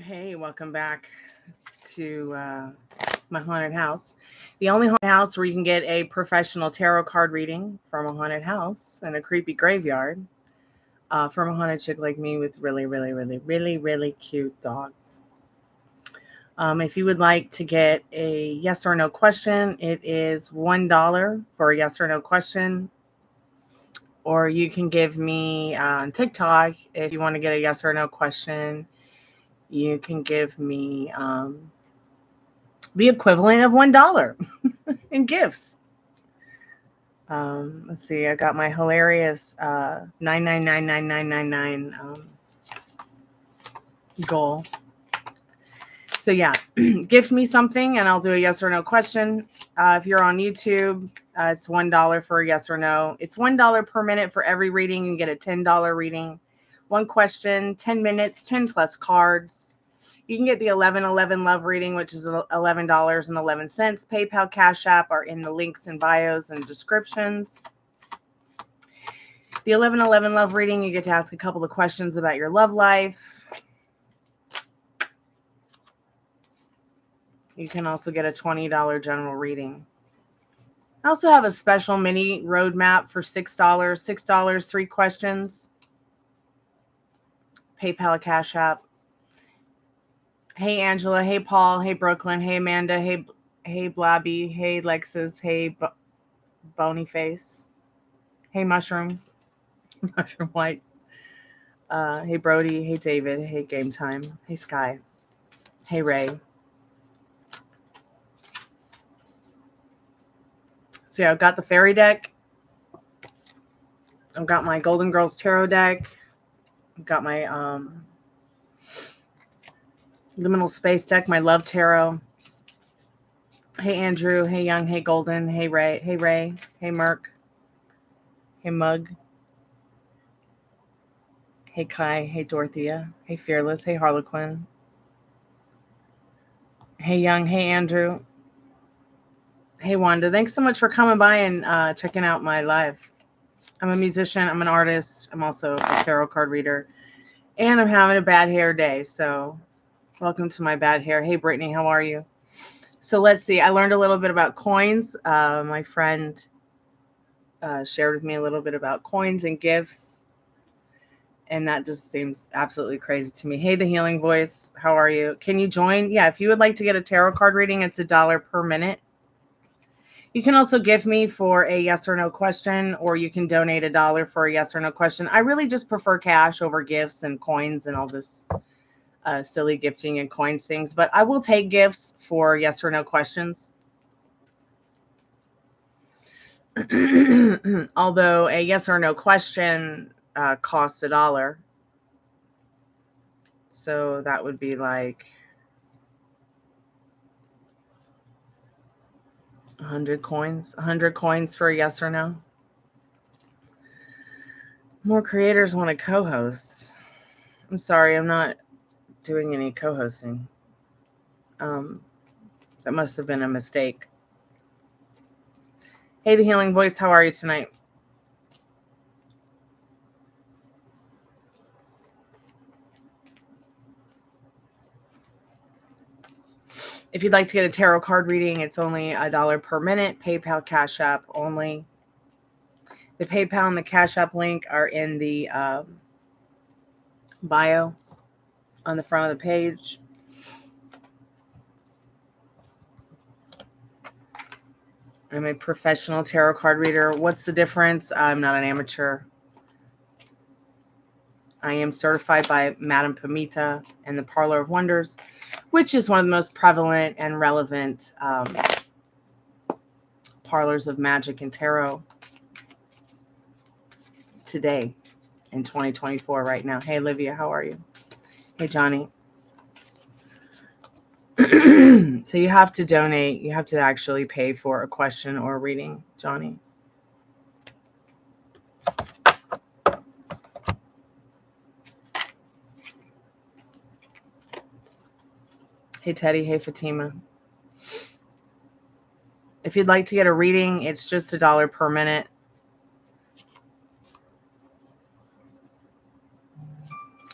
Hey, welcome back to my haunted house. The only haunted house where you can get a professional tarot card reading from a haunted house and a creepy graveyard from a haunted chick like me with really cute dogs. If you would like to get a yes or no question, it is $1 for a yes or no question. Or you can give me on TikTok if you want to get a yes or no question. You can give me the equivalent of $1 in gifts. Let's see. I got my hilarious 9999999 goal. So yeah, gift me something and I'll do a yes or no question. If you're on YouTube, it's $1 for a yes or no. It's $1 per minute for every reading. You can get a $10 reading. One question, 10 minutes, 10 plus cards. You can get the 1111 love reading, which is $11.11. PayPal, Cash App are in the links and bios and descriptions. The 1111 love reading, you get to ask a couple of questions about your love life. You can also get a $20 general reading. I also have a special mini roadmap for $6. $6, 3 questions. PayPal, Cash App. Hey, Angela. Hey, Paul. Hey, Brooklyn. Hey, Amanda. Hey, Blabby. Hey, Lexus. Hey, Bony Face. Hey, Mushroom. Mushroom White. Hey, Brody. Hey, David. Hey, Game Time. Hey, Sky. Hey, Ray. So yeah, I've got the fairy deck. I've got my Golden Girls Tarot deck. I've got my Liminal Space deck, my Love Tarot. Hey, Andrew. Hey, Young. Hey, Golden. Hey, Ray. Hey, Ray. Hey, Merc. Hey, Mug. Hey, Kai. Hey, Dorothea. Hey, Fearless. Hey, Harlequin. Hey, Young. Hey, Andrew. Hey, Wanda. Thanks so much for coming by and checking out my live. I'm a musician. I'm an artist. I'm also a tarot card reader. And I'm having a bad hair day. So welcome to my bad hair. Hey, Brittany. How are you? So let's see. I learned a little bit about coins. My friend shared with me a little bit about coins and gifts. And that just seems absolutely crazy to me. Hey, the Healing Voice. How are you? Can you join? Yeah, if you would like to get a tarot card reading, it's $1 per minute. You can also gift me for a yes or no question, or you can donate $1 for a yes or no question. I really just prefer cash over gifts and coins and all this silly gifting and coins things. But I will take gifts for yes or no questions. Although a yes or no question costs $1. So that would be like 100 coins. 100 coins for a yes or no. More creators want to co-host. I'm sorry, I'm not doing any co-hosting. That must have been a mistake. Hey, the Healing Voice, how are you tonight? If you'd like to get a tarot card reading, it's only $1 per minute. PayPal, Cash App only. The PayPal and the Cash App link are in the bio on the front of the page. I'm a professional tarot card reader. What's the difference? I'm not an amateur. I am certified by Madame Pamita and the Parlour of Wonders, which is one of the most prevalent and relevant parlors of magic and tarot today in 2024 right now. Hey, Olivia, how are you? Hey, Johnny. So you have to donate. You have to actually pay for a question or a reading, Johnny. Hey, Teddy. Hey, Fatima. If you'd like to get a reading, it's just $1 per minute.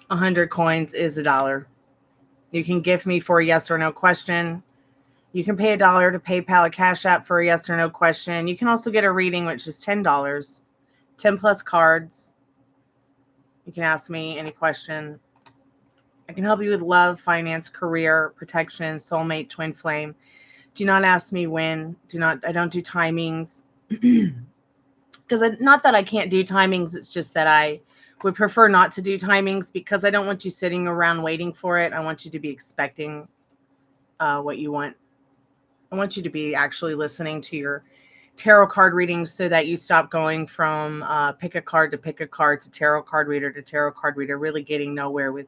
100 coins is $1. You can gift me for a yes or no question. You can pay $1 to PayPal or Cash App for a yes or no question. You can also get a reading, which is $10, 10 plus cards. You can ask me any question. I can help you with love, finance, career, protection, soulmate, twin flame. Do not ask me when. I don't do timings. Because not that I can't do timings, it's just that I would prefer not to do timings because I don't want you sitting around waiting for it. I want you to be expecting what you want. I want you to be actually listening to your tarot card readings so that you stop going from pick a card to tarot card reader, really getting nowhere with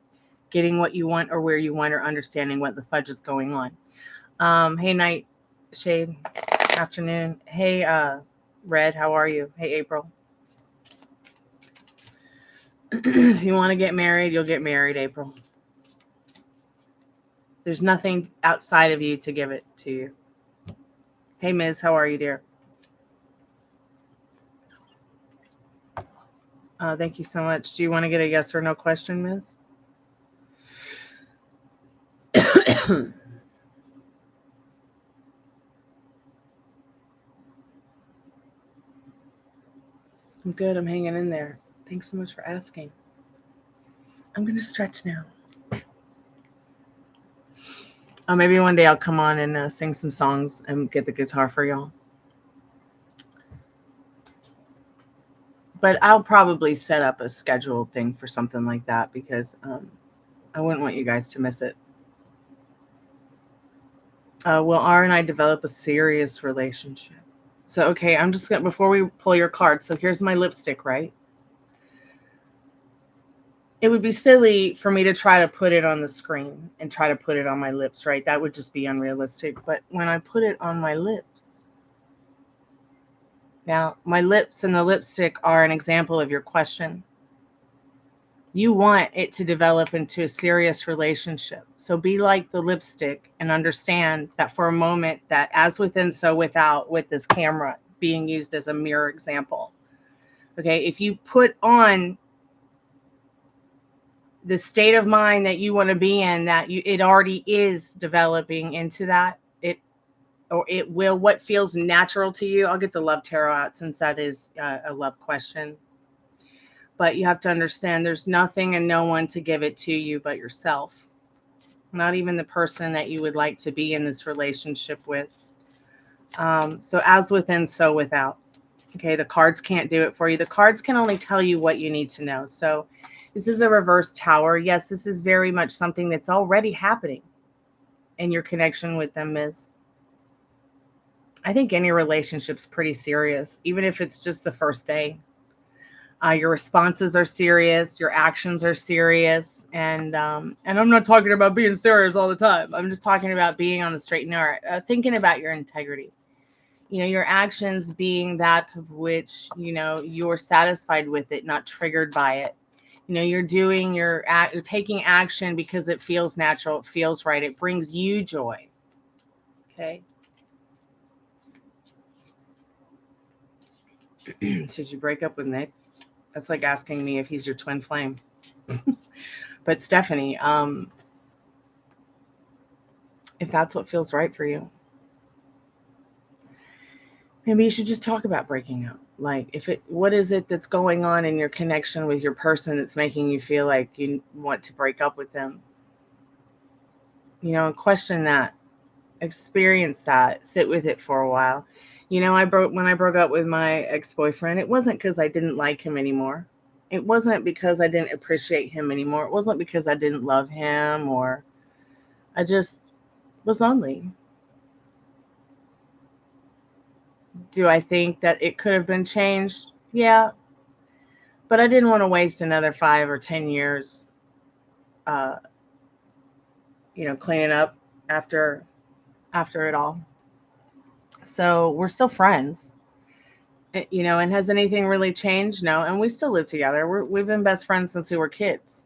getting what you want or where you want or understanding what the fudge is going on. Hey, Nightshade. Afternoon. Hey, Red, how are you? Hey, April. If you want to get married, you'll get married, April. There's nothing outside of you to give it to you. Hey, Ms., how are you, dear? Thank you so much. Do you want to get a yes or no question, Ms.? I'm good. I'm hanging in there. Thanks so much for asking. I'm going to stretch now. Maybe one day I'll come on and sing some songs and get the guitar for y'all. But I'll probably set up a scheduled thing for something like that because I wouldn't want you guys to miss it. Will R and I develop a serious relationship? So, okay, I'm just going to, before we pull your card, so here's my lipstick, right? It would be silly for me to try to put it on the screen and try to put it on my lips, right? That would just be unrealistic. But when I put it on my lips, now my lips and the lipstick are an example of your question. You want it to develop into a serious relationship. So be like the lipstick and understand that for a moment that as within, so without, with this camera being used as a mirror example. Okay, if you put on the state of mind that you want to be in, that it already is developing into that, it will, what feels natural to you. I'll get the love tarot out since that is a love question. But you have to understand there's nothing and no one to give it to you but yourself. Not even the person that you would like to be in this relationship with. So as within, so without. Okay, the cards can't do it for you. The cards can only tell you what you need to know. So this is a reverse tower. Yes, this is very much something that's already happening in your connection with them, Ms. I think any relationship's pretty serious, even if it's just the first day. Your responses are serious. Your actions are serious. And I'm not talking about being serious all the time. I'm just talking about being on the straight and narrow, thinking about your integrity. Your actions being that of which, you're satisfied with it, not triggered by it. You're taking action because it feels natural. It feels right. It brings you joy. Okay. Should you break up with Nick? That's like asking me if he's your twin flame. But Stephanie, if that's what feels right for you, maybe you should just talk about breaking up. Like, what is it that's going on in your connection with your person that's making you feel like you want to break up with them? Question that, experience that, sit with it for a while. When I broke up with my ex-boyfriend, it wasn't because I didn't like him anymore. It wasn't because I didn't appreciate him anymore. It wasn't because I didn't love him, or I just was lonely. Do I think that it could have been changed? Yeah. But I didn't want to waste another 5 or 10 years, cleaning up after it all. So we're still friends, and has anything really changed? No. And we still live together. We've been best friends since we were kids.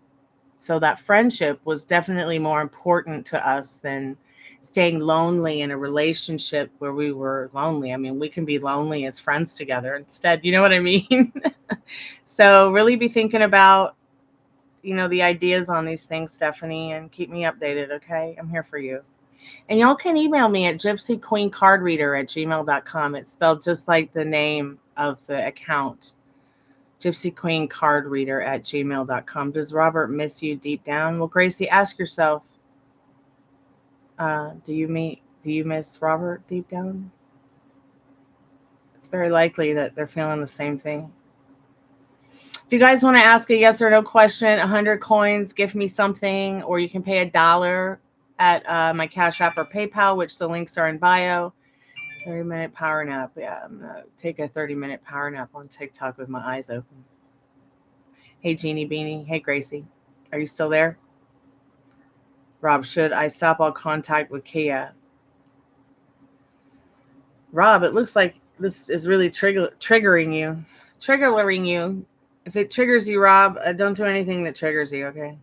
So that friendship was definitely more important to us than staying lonely in a relationship where we were lonely. I mean, we can be lonely as friends together instead. You know what I mean? So really be thinking about the ideas on these things, Stephanie, and keep me updated, okay? I'm here for you. And y'all can email me at gypsyqueencardreader@gmail.com. It's spelled just like the name of the account, gypsyqueencardreader@gmail.com. Does Robert miss you deep down? Well, Gracie, ask yourself, do you miss Robert deep down? It's very likely that they're feeling the same thing. If you guys want to ask a yes or no question, 100 coins, gift me something, or you can pay $1 at my Cash App or PayPal, which the links are in bio. 30-minute power nap. Yeah, I'm going to take a 30-minute power nap on TikTok with my eyes open. Hey, Jeannie Beanie. Hey, Gracie. Are you still there? Rob, should I stop all contact with Kia? Rob, it looks like this is really triggering you. If it triggers you, Rob, don't do anything that triggers you, okay?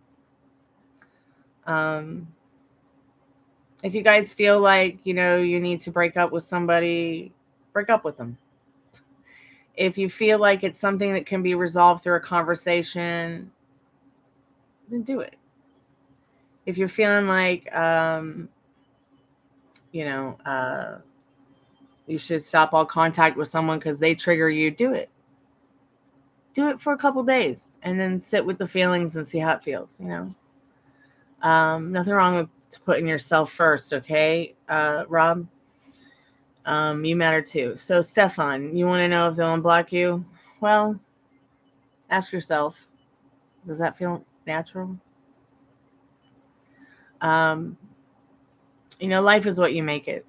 If you guys feel like, you need to break up with somebody, break up with them. If you feel like it's something that can be resolved through a conversation, then do it. If you're feeling like, you should stop all contact with someone because they trigger you, do it. Do it for a couple days and then sit with the feelings and see how it feels, Nothing wrong with putting yourself first, okay, Rob? You matter too. So, Stefan, you want to know if they'll unblock you? Well, ask yourself, does that feel natural? Life is what you make it.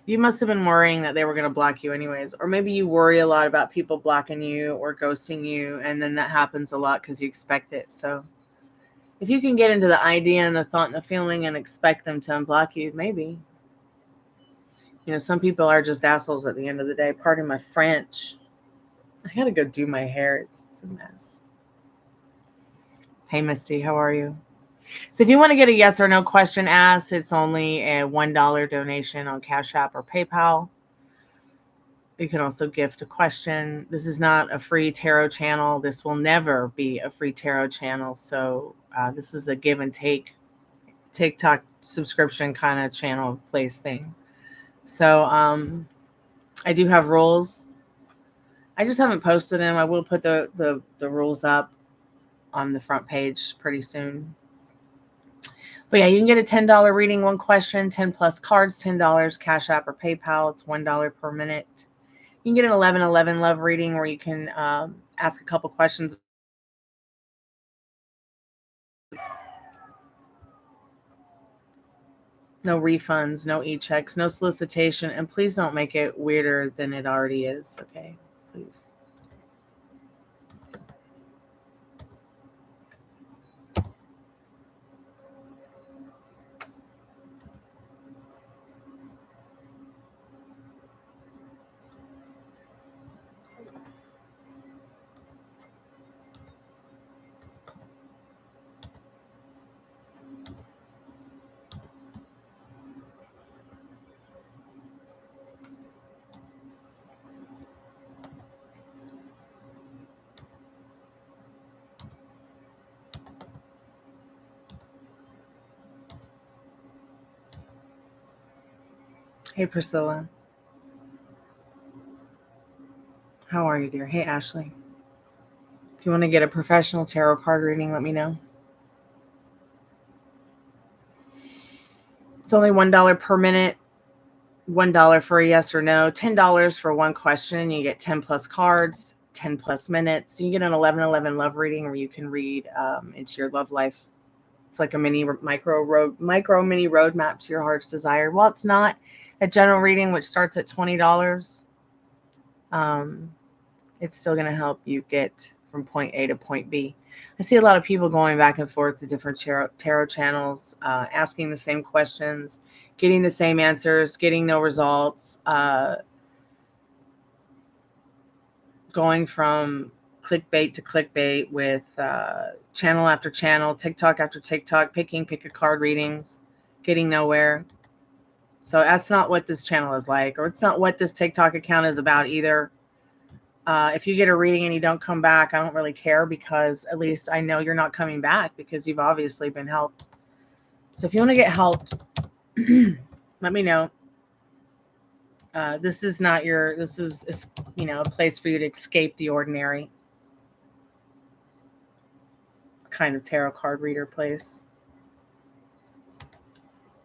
You must have been worrying that they were going to block you anyways. Or maybe you worry a lot about people blocking you or ghosting you, and then that happens a lot because you expect it. So if you can get into the idea and the thought and the feeling and expect them to unblock you, maybe. Some people are just assholes at the end of the day. Pardon my French. I had to go do my hair. It's a mess. Hey, Misty, how are you? So if you want to get a yes or no question asked, it's only a $1 donation on Cash App or PayPal. You can also gift a question. This is not a free tarot channel. This will never be a free tarot channel. So this is a give and take TikTok subscription kind of channel place thing. So I do have rules. I just haven't posted them. I will put the rules up on the front page pretty soon. But yeah, you can get a $10 reading, one question, 10 plus cards, $10, Cash App or PayPal. It's $1 per minute. You can get an 11/11 love reading where you can ask a couple questions. No refunds, no e-checks, no solicitation, and please don't make it weirder than it already is, okay? Please. Hey, Priscilla. How are you, dear? Hey, Ashley. If you want to get a professional tarot card reading, let me know. It's only $1 per minute, $1 for a yes or no, $10 for one question. You get 10 plus cards, 10 plus minutes. You get an 11/11 love reading where you can read into your love life. It's like a mini micro mini roadmap to your heart's desire. Well, it's not a general reading, which starts at $20. It's still going to help you get from point A to point B. I see a lot of people going back and forth to different tarot channels, asking the same questions, getting the same answers, getting no results, going from clickbait to clickbait with channel after channel, TikTok after TikTok, pick a card readings, getting nowhere. So that's not what this channel is like, or it's not what this TikTok account is about either. If you get a reading and you don't come back, I don't really care, because at least I know you're not coming back because you've obviously been helped. So if you want to get helped, let me know. This is a place for you to escape the ordinary kind of tarot card reader place.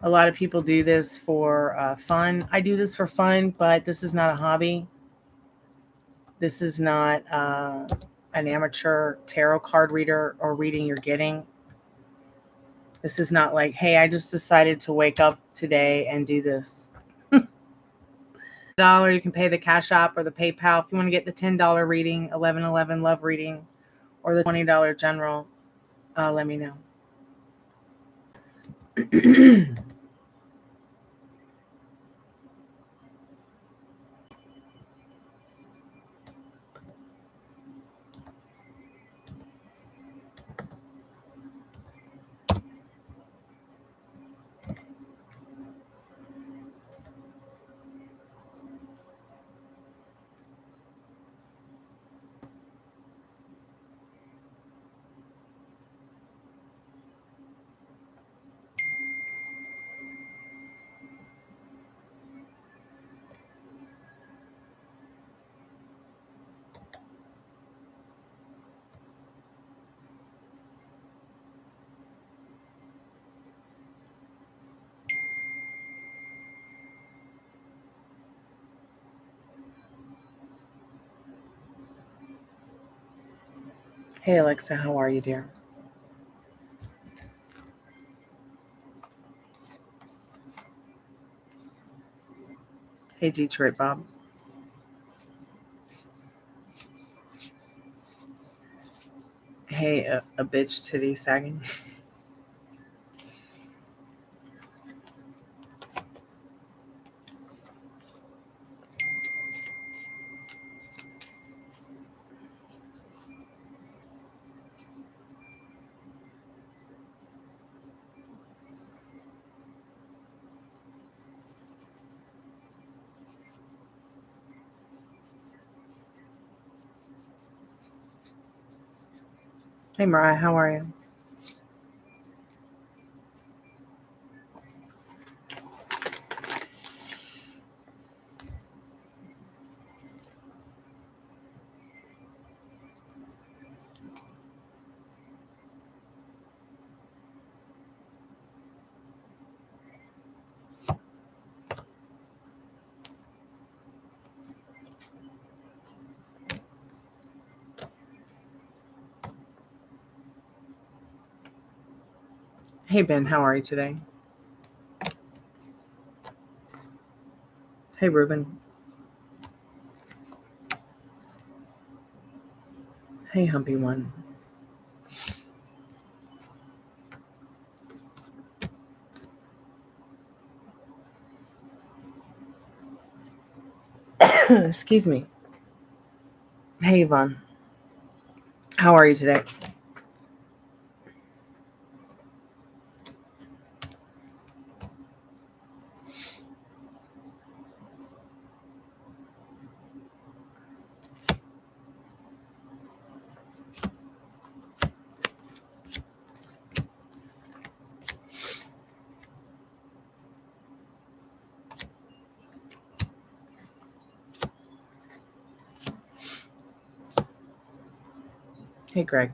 A lot of people do this for fun. I do this for fun, but this is not a hobby. This is not an amateur tarot card reader or reading you're getting. This is not like, hey, I just decided to wake up today and do this. $1, you can pay the Cash App or the PayPal. If you want to get the $10 reading, 1111 love reading, or the $20 general, let me know. Hey, Alexa, how are you, dear? Hey, Detroit Bob. Hey, a bitch titty sagging. Hey, Mariah, how are you? Hey, Ben, how are you today? Hey, Ruben. Hey, Humpy One. Excuse me. Hey, Yvonne. How are you today? Hey, Greg.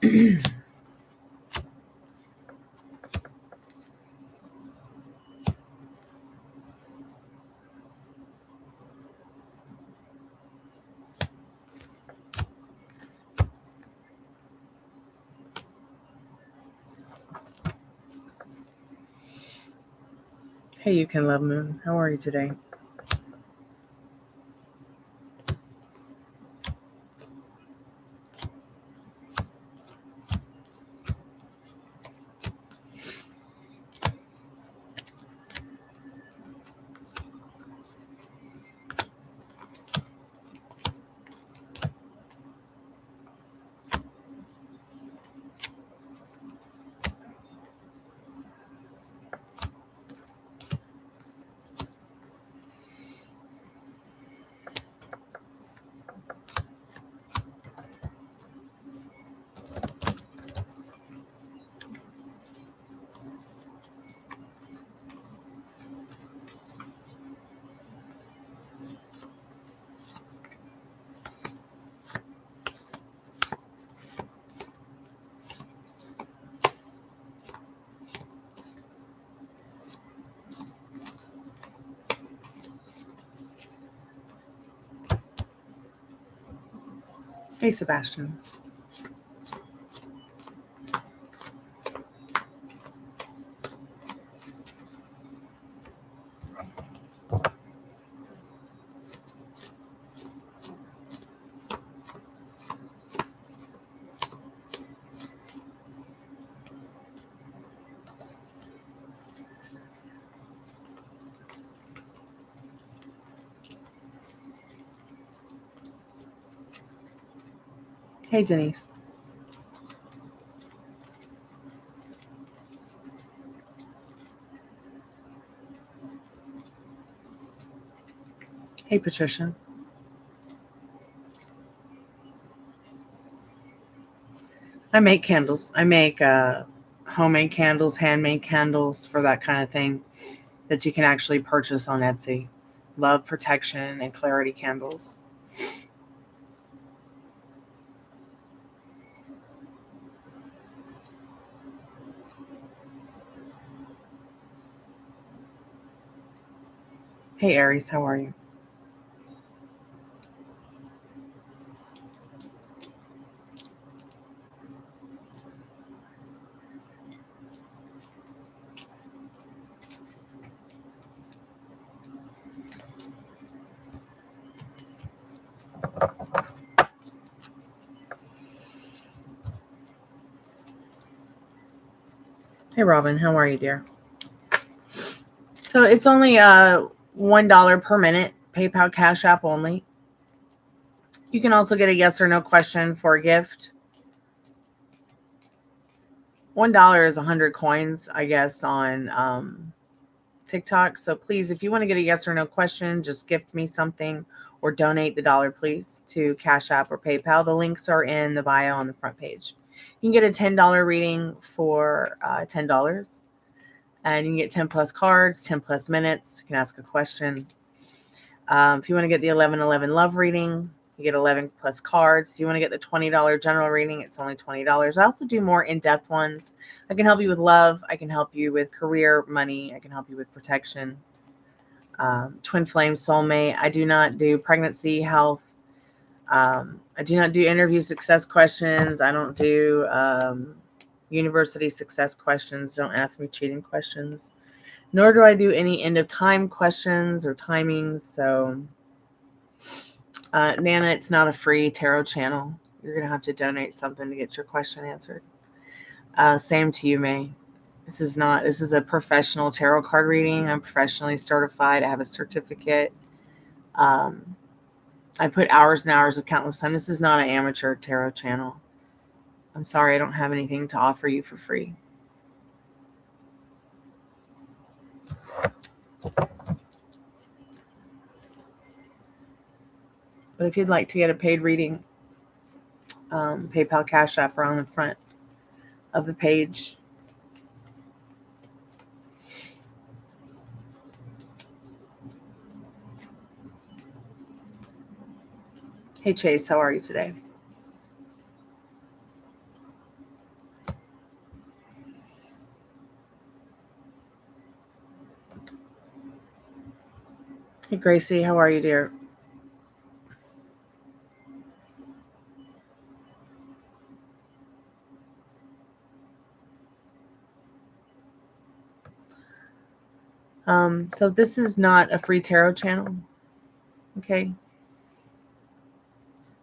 Hey, you can love Moon. How are you today? Hey, Sebastian. Hey, Denise. Hey, Patricia. I make candles. I make homemade candles, handmade candles for that kind of thing that you can actually purchase on Etsy. Love, protection, and clarity candles. Hey, Aries. How are you? Hey, Robin. How are you, dear? So it's only $1 per minute. PayPal, Cash App only. You can also get a yes or no question for a gift. $1 is 100 coins, I guess, on TikTok. So please, if you want to get a yes or no question, just gift me something or donate the dollar, please, to Cash App or PayPal. The links are in the bio on the front page. You can get a $10 reading for $10. And you can get 10 plus cards, 10 plus minutes. You can ask a question. If you want to get the 11/11 love reading, you get 11 plus cards. If you want to get the $20 general reading, it's only $20. I also do more in-depth ones. I can help you with love. I can help you with career, money. I can help you with protection. Twin flame, soulmate. I do not do pregnancy, health. I do not do interview success questions. I don't do university success questions. Don't ask me cheating questions. Nor do I do any end of time questions or timings. So, Nana, it's not a free tarot channel. You're going to have to donate something to get your question answered. Same to you, May. This is a professional tarot card reading. I'm professionally certified. I have a certificate. I put hours and hours of countless time. This is not an amateur tarot channel. I'm sorry, I don't have anything to offer you for free. But if you'd like to get a paid reading, PayPal, Cash App are on the front of the page. Hey, Chase, how are you today? Hey, Gracie, how are you, dear? So this is not a free tarot channel, okay?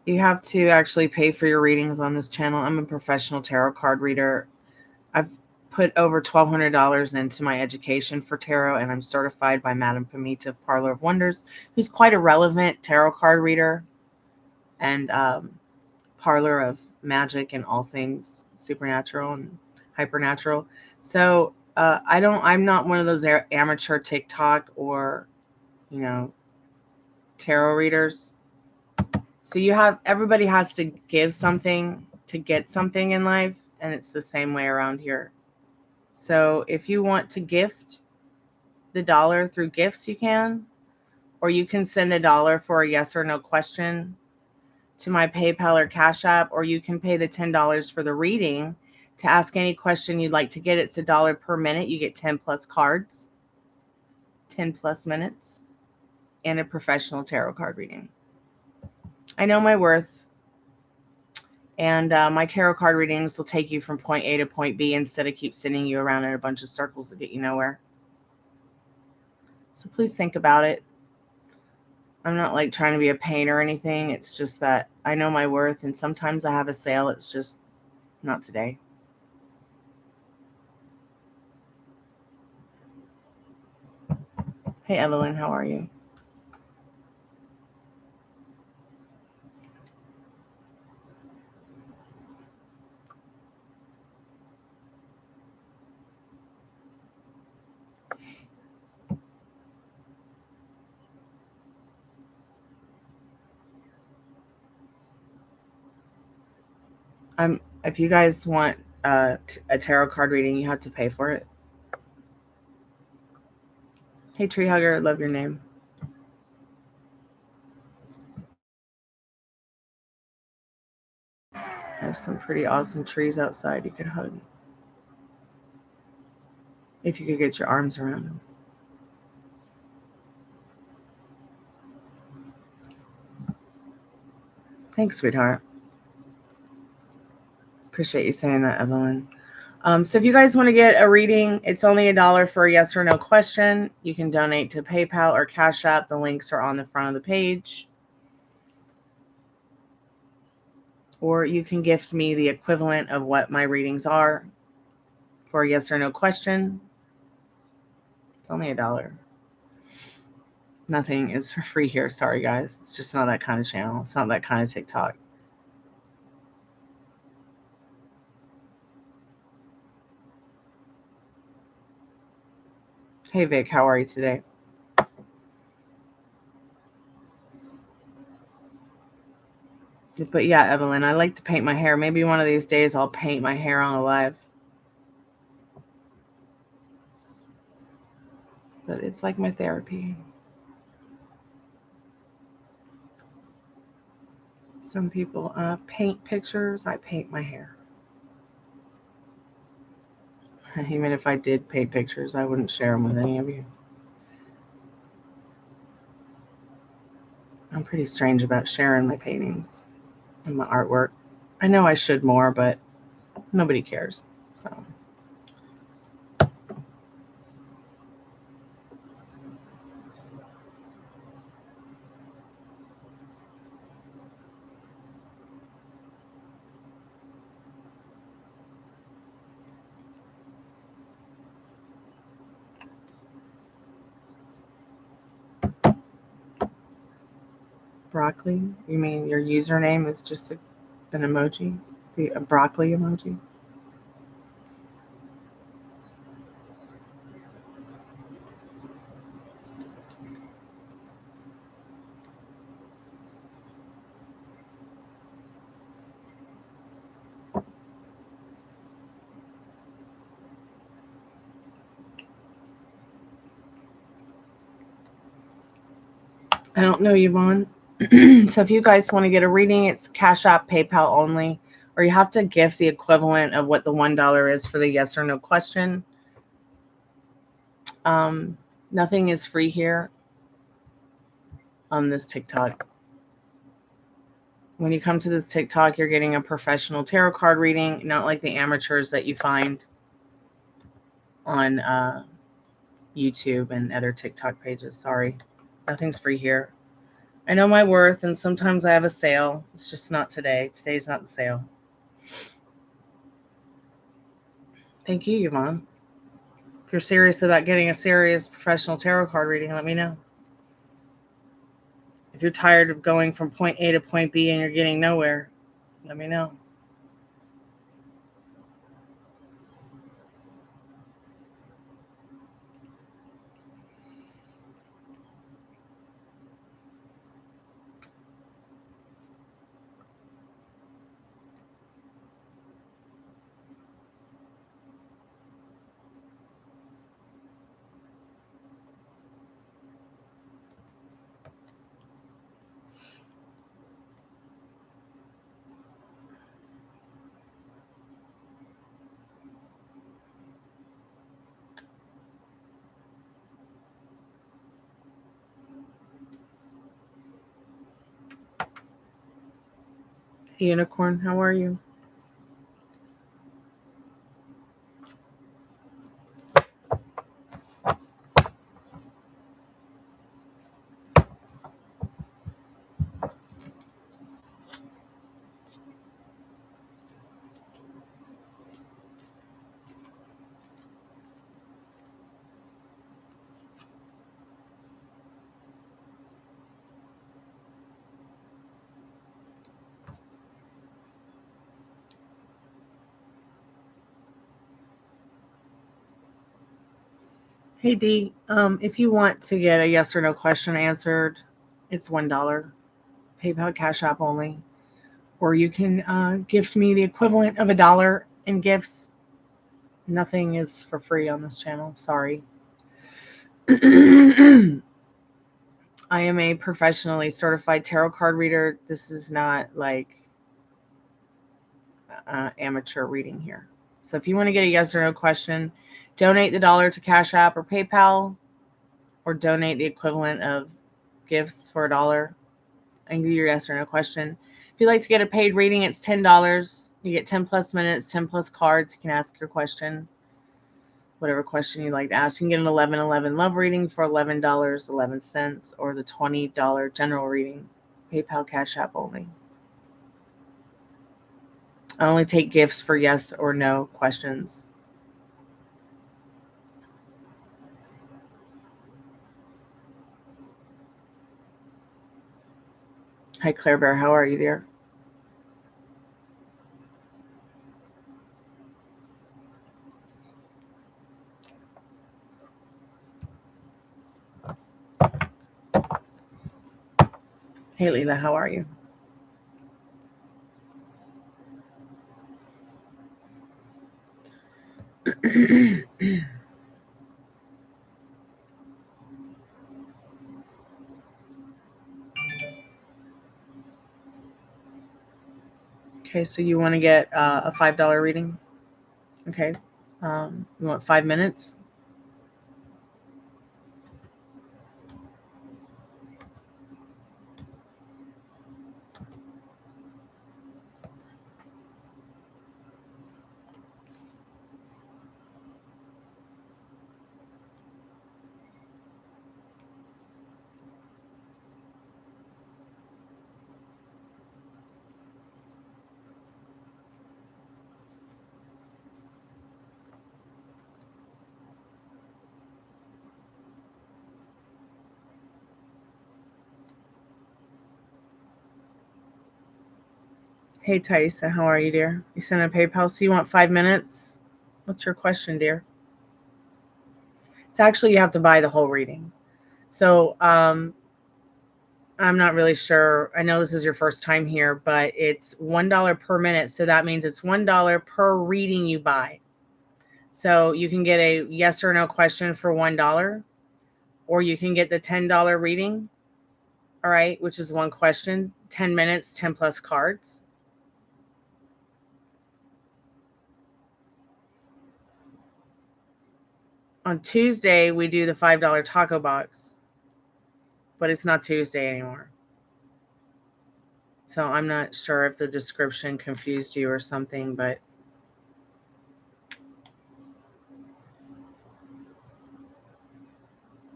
You have to actually pay for your readings on this channel. I'm a professional tarot card reader. I've put over $1,200 into my education for tarot, and I'm certified by Madame Pamita of Parlour of Wonders, who's quite a relevant tarot card reader and parlor of magic and all things supernatural and hypernatural. So I'm not one of those amateur TikTok or, tarot readers. So everybody has to give something to get something in life, and it's the same way around here. So if you want to gift the dollar through gifts, you can, or you can send $1 for a yes or no question to my PayPal or Cash App, or you can pay the $10 for the reading to ask any question you'd like to get. It's $1 per minute. You get 10 plus cards, 10 plus minutes, and a professional tarot card reading. I know my worth, and my tarot card readings will take you from point A to point B instead of keep sending you around in a bunch of circles that get you nowhere. So please think about it. I'm not like trying to be a pain or anything. It's just that I know my worth, and sometimes I have a sale. It's just not today. Hey, Evelyn, how are you? If you guys want a tarot card reading, you have to pay for it. Hey, tree hugger, love your name. I have some pretty awesome trees outside you could hug. If you could get your arms around them. Thanks, sweetheart. Appreciate you saying that, Evelyn. So if you guys want to get a reading, it's only $1 for a yes or no question. You can donate to PayPal or Cash App. The links are on the front of the page. Or you can gift me the equivalent of what my readings are for a yes or no question. It's only $1. Nothing is for free here. Sorry, guys. It's just not that kind of channel. It's not that kind of TikTok. Hey, Vic, how are you today? But yeah, Evelyn, I like to paint my hair. Maybe one of these days I'll paint my hair on a live. But it's like my therapy. Some people paint pictures. I paint my hair. Even if I did paint pictures, I wouldn't share them with any of you. I'm pretty strange about sharing my paintings and my artwork. I know I should more, but nobody cares. So broccoli? You mean your username is just an emoji? A broccoli emoji? I don't know, Yvonne. So if you guys want to get a reading, it's Cash App, PayPal only, or you have to gift the equivalent of what the $1 is for the yes or no question. Nothing is free here. on this TikTok. When you come to this TikTok, you're getting a professional tarot card reading, not like the amateurs that you find on YouTube and other TikTok pages. Sorry, nothing's free here. I know my worth, and sometimes I have a sale. It's just not today. Today's not the sale. Thank you, Yvonne. If you're serious about getting a serious professional tarot card reading, let me know. If you're tired of going from point A to point B and you're getting nowhere, let me know. Hey, Unicorn, how are you? Hey, Dee, if you want to get a yes or no question answered, it's $1. PayPal, Cash App only. Or you can gift me the equivalent of $1 in gifts. Nothing is for free on this channel. Sorry. I am a professionally certified tarot card reader. This is not like amateur reading here. So if you want to get a yes or no question, donate the $1 to Cash App or PayPal, or donate the equivalent of gifts for $1 and give your yes or no question. If you'd like to get a paid reading, it's $10. You get 10 plus minutes, 10 plus cards. You can ask your question, whatever question you'd like to ask. You can get an 11/11 love reading for $11.11, or the $20 general reading, PayPal, Cash App only. I only take gifts for yes or no questions. Hi, Claire Bear. How are you, dear? Hey, Leela. How are you? Okay, so you want to get a $5 reading? Okay. You want 5 minutes? Hey, Thaisa, how are you, dear? You sent a PayPal, so you want 5 minutes? What's your question, dear? It's actually, you have to buy the whole reading. So I'm not really sure. I know this is your first time here, but it's $1 per minute. So that means it's $1 per reading you buy. So you can get a yes or no question for $1, or you can get the $10 reading, all right, which is one question, 10 minutes, 10 plus cards. On Tuesday, we do the $5 taco box. but it's not Tuesday anymore. So I'm not sure if the description confused you or something, but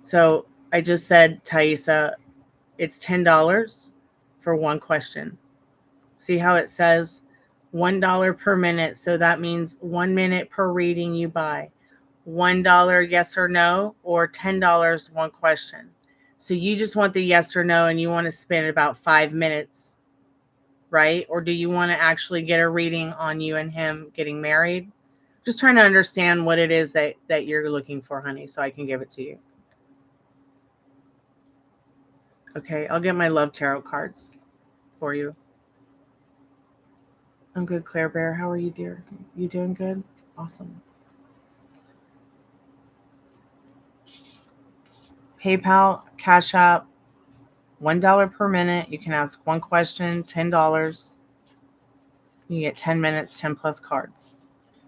so I just said, Thaisa, it's $10 for one question. See how it says $1 per minute. So that means 1 minute per reading you buy. $1 yes or no, or $10 one question. So you just want the yes or no, and you want to spend about 5 minutes, right? Or do you want to actually get a reading on you and him getting married? Just trying to understand what it is that you're looking for, honey, so I can give it to you. Okay, I'll get my love tarot cards for you. I'm good, Claire Bear. How are you, dear? You doing good? Awesome. PayPal, Cash App, $1 per minute. You can ask one question, $10. You get 10 minutes, 10 plus cards.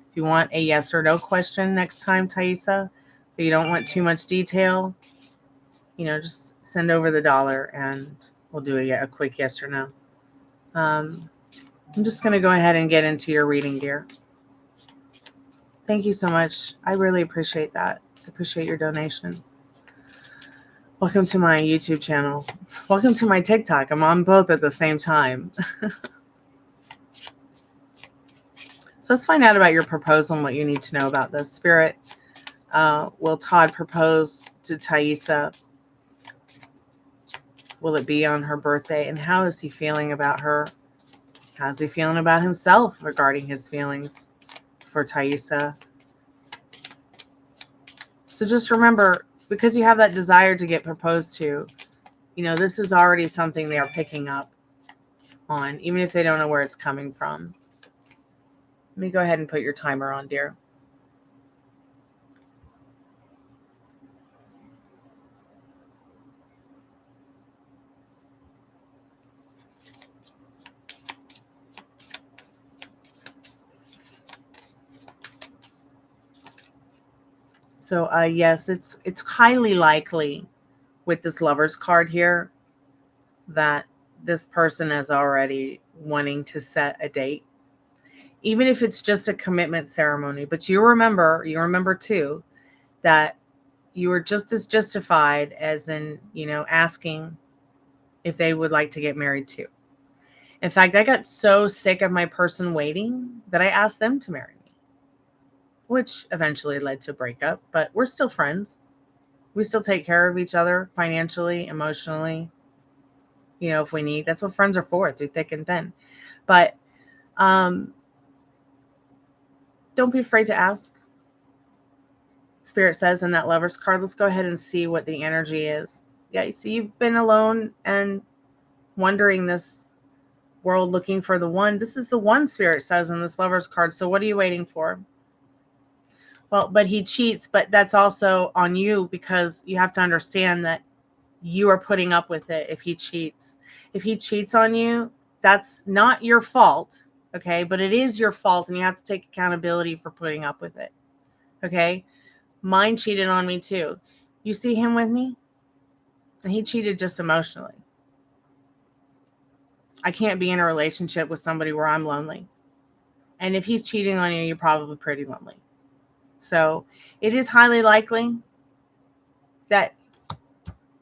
If you want a yes or no question next time, Thaisa, but you don't want too much detail, just send over the dollar and we'll do a quick yes or no. I'm just going to go ahead and get into your reading, dear. Thank you so much. I really appreciate that. I appreciate your donation. Welcome to my YouTube channel. Welcome to my TikTok. I'm on both at the same time. So let's find out about your proposal and what you need to know about this. Spirit, will Todd propose to Thaisa? Will it be on her birthday? And how is he feeling about her? How's he feeling about himself regarding his feelings for Thaisa? So just remember, because you have that desire to get proposed to, this is already something they are picking up on, even if they don't know where it's coming from. Let me go ahead and put your timer on, dear. So yes, it's highly likely with this Lover's card here that this person is already wanting to set a date, even if it's just a commitment ceremony. But you remember too, that you were just as justified as in, asking if they would like to get married too. In fact, I got so sick of my person waiting that I asked them to marry me, which eventually led to a breakup, but we're still friends. We still take care of each other financially, emotionally, if we need. That's what friends are for, through thick and thin. But don't be afraid to ask. Spirit says in that Lover's card, let's go ahead and see what the energy is. Yeah, you see, you've been alone and wandering this world looking for the one. This is the one, Spirit says in this Lover's card. So what are you waiting for? Well, but he cheats, but that's also on you, because you have to understand that you are putting up with it if he cheats. If he cheats on you, that's not your fault, okay? But it is your fault, and you have to take accountability for putting up with it, okay? Mine cheated on me too. You see him with me? And he cheated just emotionally. I can't be in a relationship with somebody where I'm lonely. And if he's cheating on you, you're probably pretty lonely. So it is highly likely that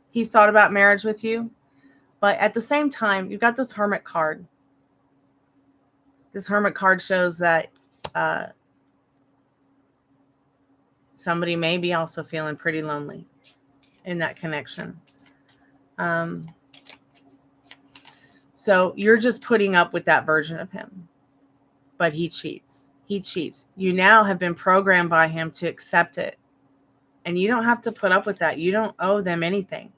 he's thought about marriage with you. But at the same time, you've got this Hermit card. This Hermit card shows that somebody may be also feeling pretty lonely in that connection. So you're just putting up with that version of him. But he cheats. He cheats. You now have been programmed by him to accept it. And you don't have to put up with that. You don't owe them anything.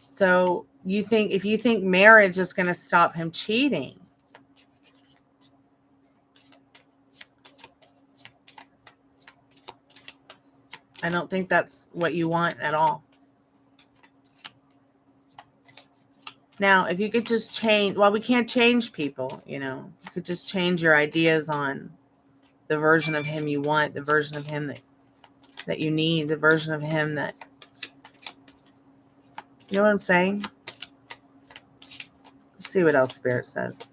So if you think marriage is going to stop him cheating, I don't think that's what you want at all. Now, if you could just change, well, we can't change people, you could just change your ideas on the version of him you want, the version of him that you need, the version of him that You know what I'm saying? Let's see what else Spirit says.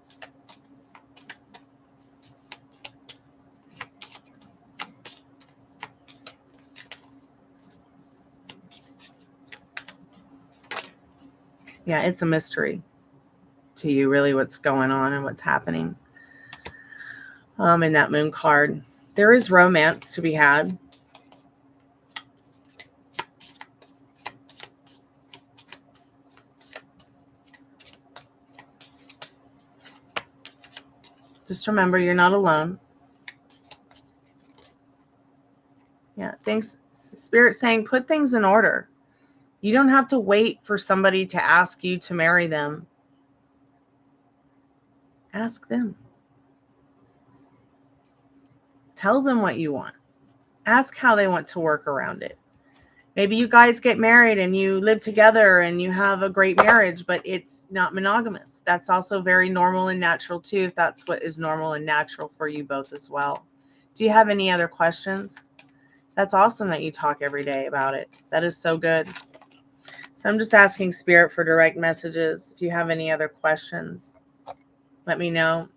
Yeah, it's a mystery to you, really, what's going on and what's happening. In that moon card, there is romance to be had. Just remember, you're not alone. Yeah, things, Spirit saying, put things in order. You don't have to wait for somebody to ask you to marry them. Ask them. Tell them what you want. Ask how they want to work around it. Maybe you guys get married and you live together and you have a great marriage, but it's not monogamous. That's also very normal and natural too, if that's what is normal and natural for you both as well. Do you have any other questions? That's awesome that you talk every day about it. That is so good. So I'm just asking Spirit for direct messages. If you have any other questions, let me know.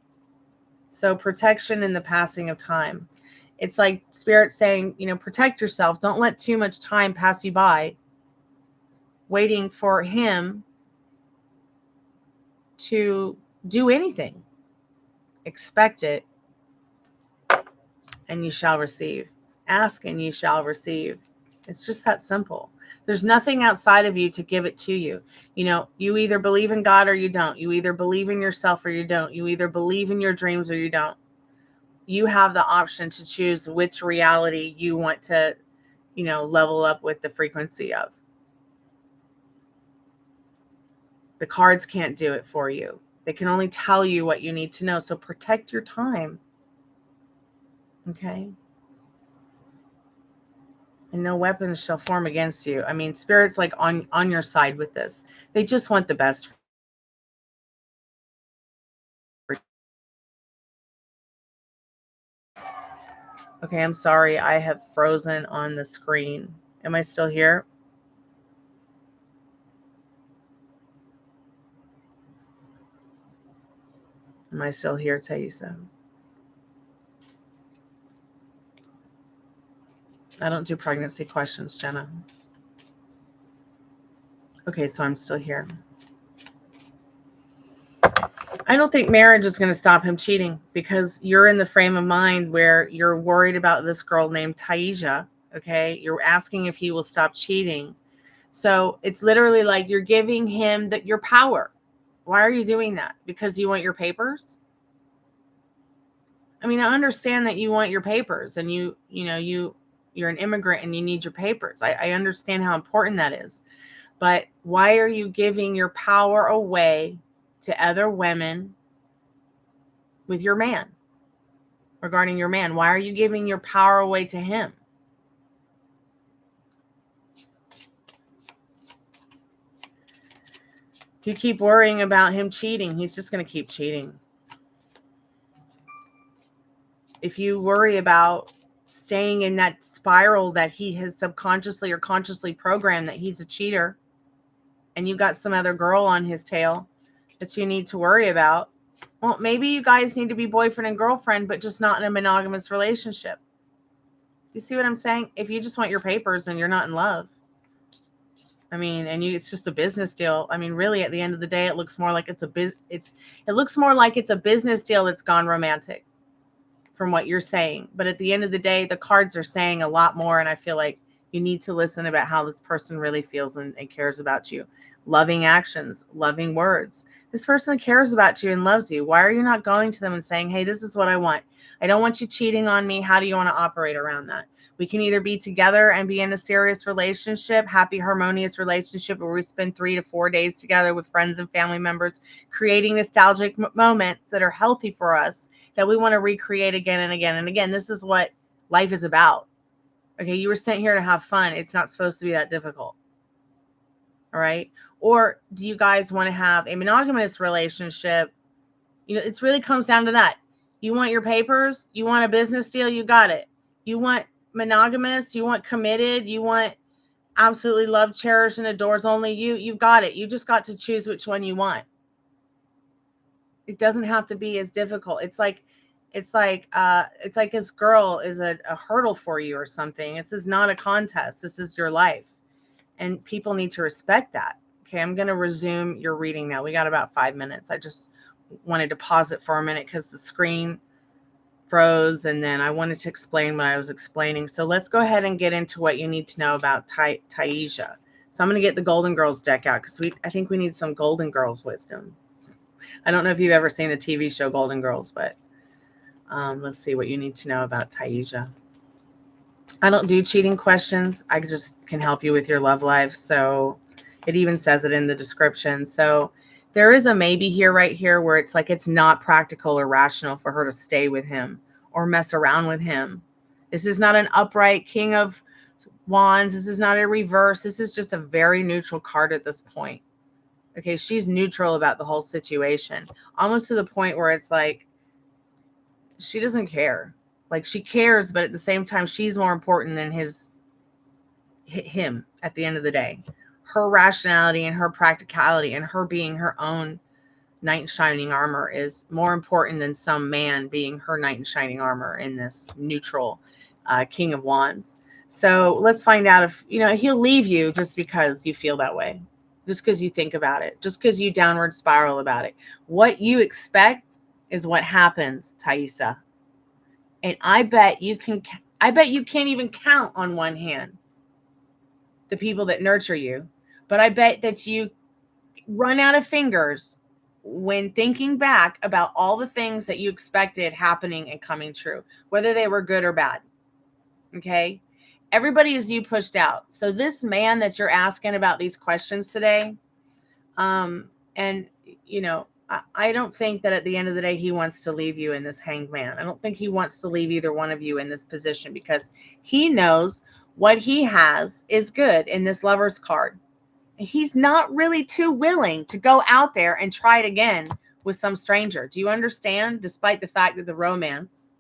So protection in the passing of time. It's like Spirit saying, protect yourself. Don't let too much time pass you by waiting for him to do anything. Expect it, and you shall receive. Ask, and you shall receive. It's just that simple. There's nothing outside of you to give it to you. You either believe in God or you don't. You either believe in yourself or you don't. You either believe in your dreams or you don't. You have the option to choose which reality you want to, level up with the frequency of. The cards can't do it for you. They can only tell you what you need to know. So protect your time. Okay? And no weapons shall form against you. I mean, Spirit's like on your side with this. They just want the best. Okay, I'm sorry. I have frozen on the screen. Am I still here? Am I still here, Thaisa? I don't do pregnancy questions, Jenna. Okay, so I'm still here. I don't think marriage is going to stop him cheating because you're in the frame of mind where you're worried about this girl named Taija. Okay, you're asking if he will stop cheating. So it's literally like you're giving him your power. Why are you doing that? Because you want your papers? I mean, I understand that you want your papers and you're an immigrant and you need your papers. I understand how important that is. But why are you giving your power away to other women with your man? Regarding your man, why are you giving your power away to him? If you keep worrying about him cheating, he's just going to keep cheating. If you worry about staying in that spiral that he has subconsciously or consciously programmed that he's a cheater, and you got some other girl on his tail that you need to worry about, well, maybe you guys need to be boyfriend and girlfriend, but just not in a monogamous relationship. Do you see what I'm saying? If you just want your papers and you're not in love, I mean, and it's just a business deal. I mean, really, at the end of the day, it looks more like it's a business deal that's gone romantic from what you're saying. But at the end of the day, the cards are saying a lot more, and I feel like you need to listen about how this person really feels and cares about you. Loving actions, loving words. This person cares about you and loves you. Why are you not going to them and saying, hey, this is what I want. I don't want you cheating on me. How do you want to operate around that? We can either be together and be in a serious relationship, happy, harmonious relationship where we spend 3 to 4 days together with friends and family members, creating nostalgic moments that are healthy for us that we want to recreate again and again and again. This is what life is about. Okay, you were sent here to have fun. It's not supposed to be that difficult. All right? Or do you guys want to have a monogamous relationship? It really comes down to that. You want your papers? You want a business deal? You got it. You want monogamous? You want committed? You want absolutely love, cherish, and adores only you, you've got it. You just got to choose which one you want. It doesn't have to be as difficult. It's like this girl is a hurdle for you or something. This is not a contest. This is your life. And people need to respect that. Okay, I'm going to resume your reading now. We got about 5 minutes. I just wanted to pause it for a minute because the screen froze, and then I wanted to explain what I was explaining. So let's go ahead and get into what you need to know about Taisha. So I'm going to get the Golden Girls deck out because I think we need some Golden Girls wisdom. I don't know if you've ever seen the TV show Golden Girls, but let's see what you need to know about Taisha. I don't do cheating questions. I just can help you with your love life. So it even says it in the description. So there is a maybe here, right here, where it's like it's not practical or rational for her to stay with him or mess around with him. This is not an upright King of Wands. This is not a reverse. This is just a very neutral card at this point. Okay, she's neutral about the whole situation, almost to the point where it's like she doesn't care. Like she cares, but at the same time, she's more important than him at the end of the day. Her rationality and her practicality and her being her own knight in shining armor is more important than some man being her knight in shining armor in this neutral King of Wands. So let's find out if, he'll leave you just because you feel that way, just because you think about it, just because you downward spiral about it. What you expect is what happens, Taisha. And I bet you can't even count on one hand the people that nurture you, but I bet that you run out of fingers when thinking back about all the things that you expected happening and coming true, whether they were good or bad. Okay. Everybody is you pushed out. So this man that you're asking about these questions today, and I don't think that at the end of the day, he wants to leave you in this hanged man. I don't think he wants to leave either one of you in this position because he knows what he has is good in this Lover's card. He's not really too willing to go out there and try it again with some stranger. Do you understand? Despite the fact that the romance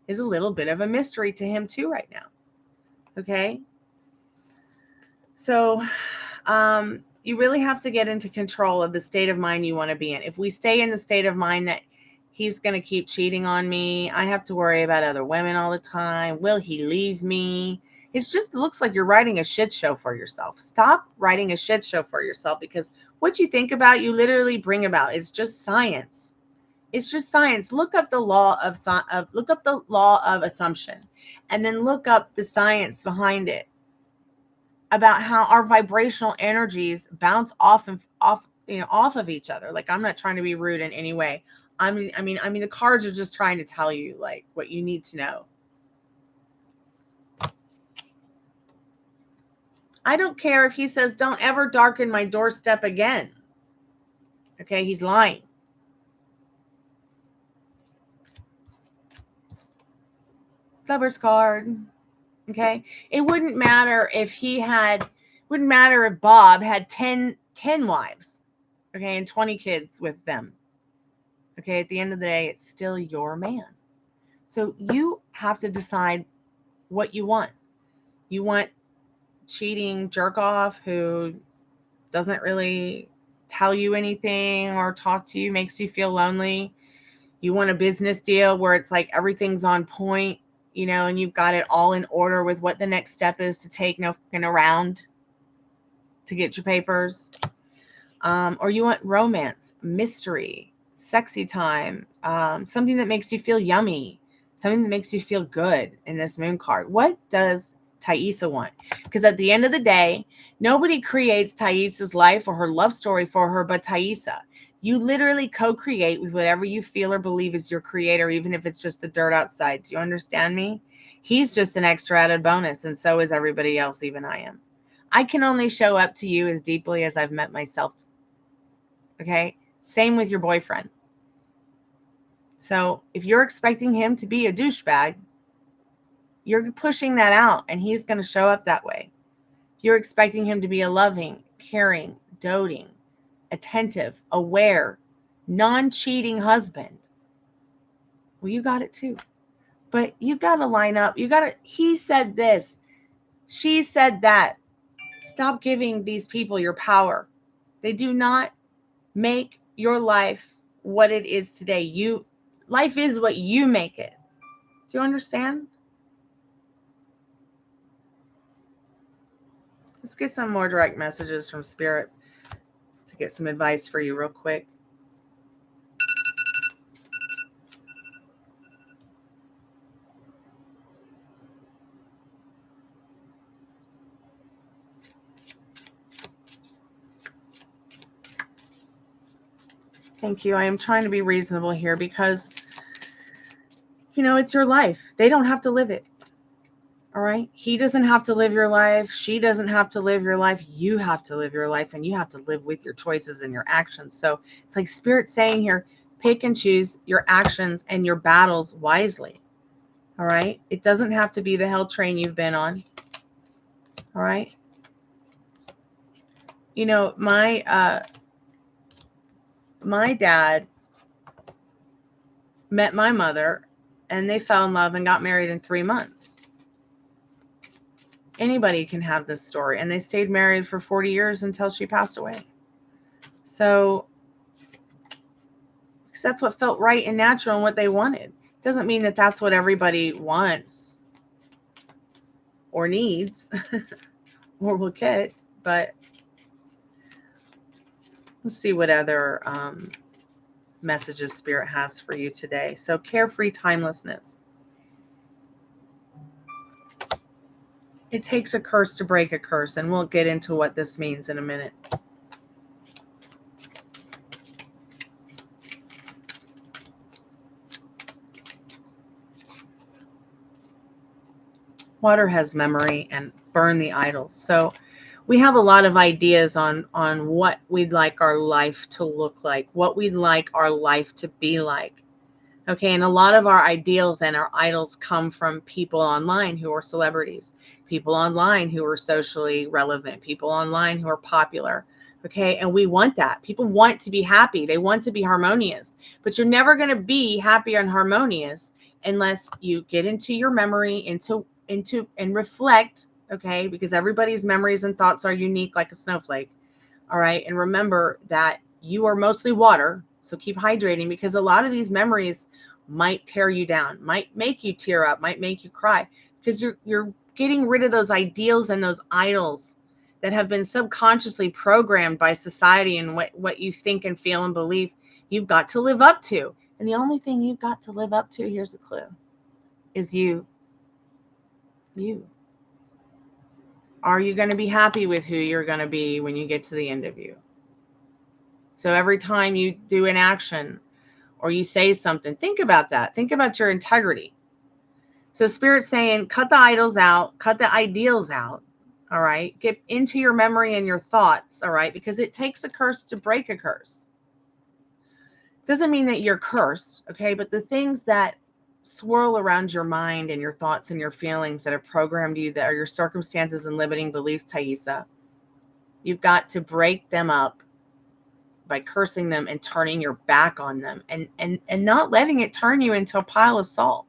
is a little bit of a mystery to him too right now. Okay. So, you really have to get into control of the state of mind you want to be in. If we stay in the state of mind that he's going to keep cheating on me, I have to worry about other women all the time. Will he leave me? It looks like you're writing a shit show for yourself. Stop writing a shit show for yourself because what you think about, you literally bring about. It's just science. It's just science. Look up the law of assumption, and then look up the science behind it about how our vibrational energies bounce off of each other. Like, I'm not trying to be rude in any way. I mean, the cards are just trying to tell you like what you need to know. I don't care if he says, don't ever darken my doorstep again. Okay, he's lying. Lover's card. Okay, it wouldn't matter if Bob had 10 wives, okay, and 20 kids with them. Okay, at the end of the day, it's still your man. So you have to decide what you want. You want cheating jerk off who doesn't really tell you anything or talk to you, makes you feel lonely. You want a business deal where it's like everything's on point, and you've got it all in order with what the next step is to take no fucking around to get your papers. Or you want romance, mystery, sexy time, something that makes you feel yummy, something that makes you feel good in this moon card. What does Taisha want? Because at the end of the day, nobody creates Taisha's life or her love story for her but Taisha. You literally co-create with whatever you feel or believe is your creator, even if it's just the dirt outside. Do you understand me? He's just an extra added bonus, and so is everybody else, even I am. I can only show up to you as deeply as I've met myself. Okay? Same with your boyfriend. So if you're expecting him to be a douchebag, you're pushing that out, and he's going to show up that way. If you're expecting him to be a loving, caring, doting, attentive, aware, non-cheating husband, well, you got it too. But you got to line up. He said this. She said that. Stop giving these people your power. They do not make your life what it is today. Life is what you make it. Do you understand? Let's get some more direct messages from Spirit to get some advice for you real quick. Thank you. I am trying to be reasonable here because, it's your life. They don't have to live it. All right? He doesn't have to live your life. She doesn't have to live your life. You have to live your life, and you have to live with your choices and your actions. So it's like Spirit saying here, pick and choose your actions and your battles wisely. All right? It doesn't have to be the hell train you've been on. All right? My dad met my mother, and they fell in love and got married in 3 months. Anybody can have this story. And they stayed married for 40 years until she passed away. So, because that's what felt right and natural and what they wanted. Doesn't mean that that's what everybody wants or needs or will get. But let's see what other messages Spirit has for you today. So, carefree timelessness. It takes a curse to break a curse, and we'll get into what this means in a minute. Water has memory, and burn the idols. So we have a lot of ideas on what we'd like our life to look like, what we'd like our life to be like. Okay, and a lot of our ideals and our idols come from people online who are celebrities, people online who are socially relevant, people online who are popular. Okay, and we want that. People want to be happy. They want to be harmonious. But you're never going to be happy and harmonious unless you get into your memory, into and reflect, okay? Because everybody's memories and thoughts are unique like a snowflake. All right, and remember that you are mostly water. So keep hydrating, because a lot of these memories might tear you down, might make you tear up, might make you cry, because you're getting rid of those ideals and those idols that have been subconsciously programmed by society and what you think and feel and believe you've got to live up to. And the only thing you've got to live up to, here's a clue, is you. You. Are you going to be happy with who you're going to be when you get to the end of you? So every time you do an action or you say something, think about that. Think about your integrity. So Spirit's saying, cut the idols out, cut the ideals out. All right. Get into your memory and your thoughts. All right. Because it takes a curse to break a curse. Doesn't mean that you're cursed. Okay. But the things that swirl around your mind and your thoughts and your feelings that have programmed you, that are your circumstances and limiting beliefs, Thaisa, you've got to break them up by cursing them and turning your back on them, and not letting it turn you into a pile of salt.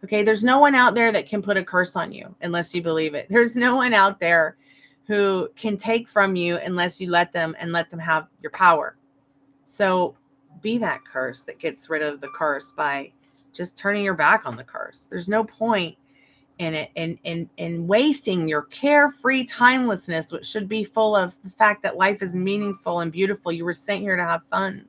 Okay, there's no one out there that can put a curse on you unless you believe it. There's no one out there who can take from you unless you let them have your power. So be that curse that gets rid of the curse by just turning your back on the curse. There's no point in it, in wasting your carefree timelessness, which should be full of the fact that life is meaningful and beautiful. You were sent here to have fun.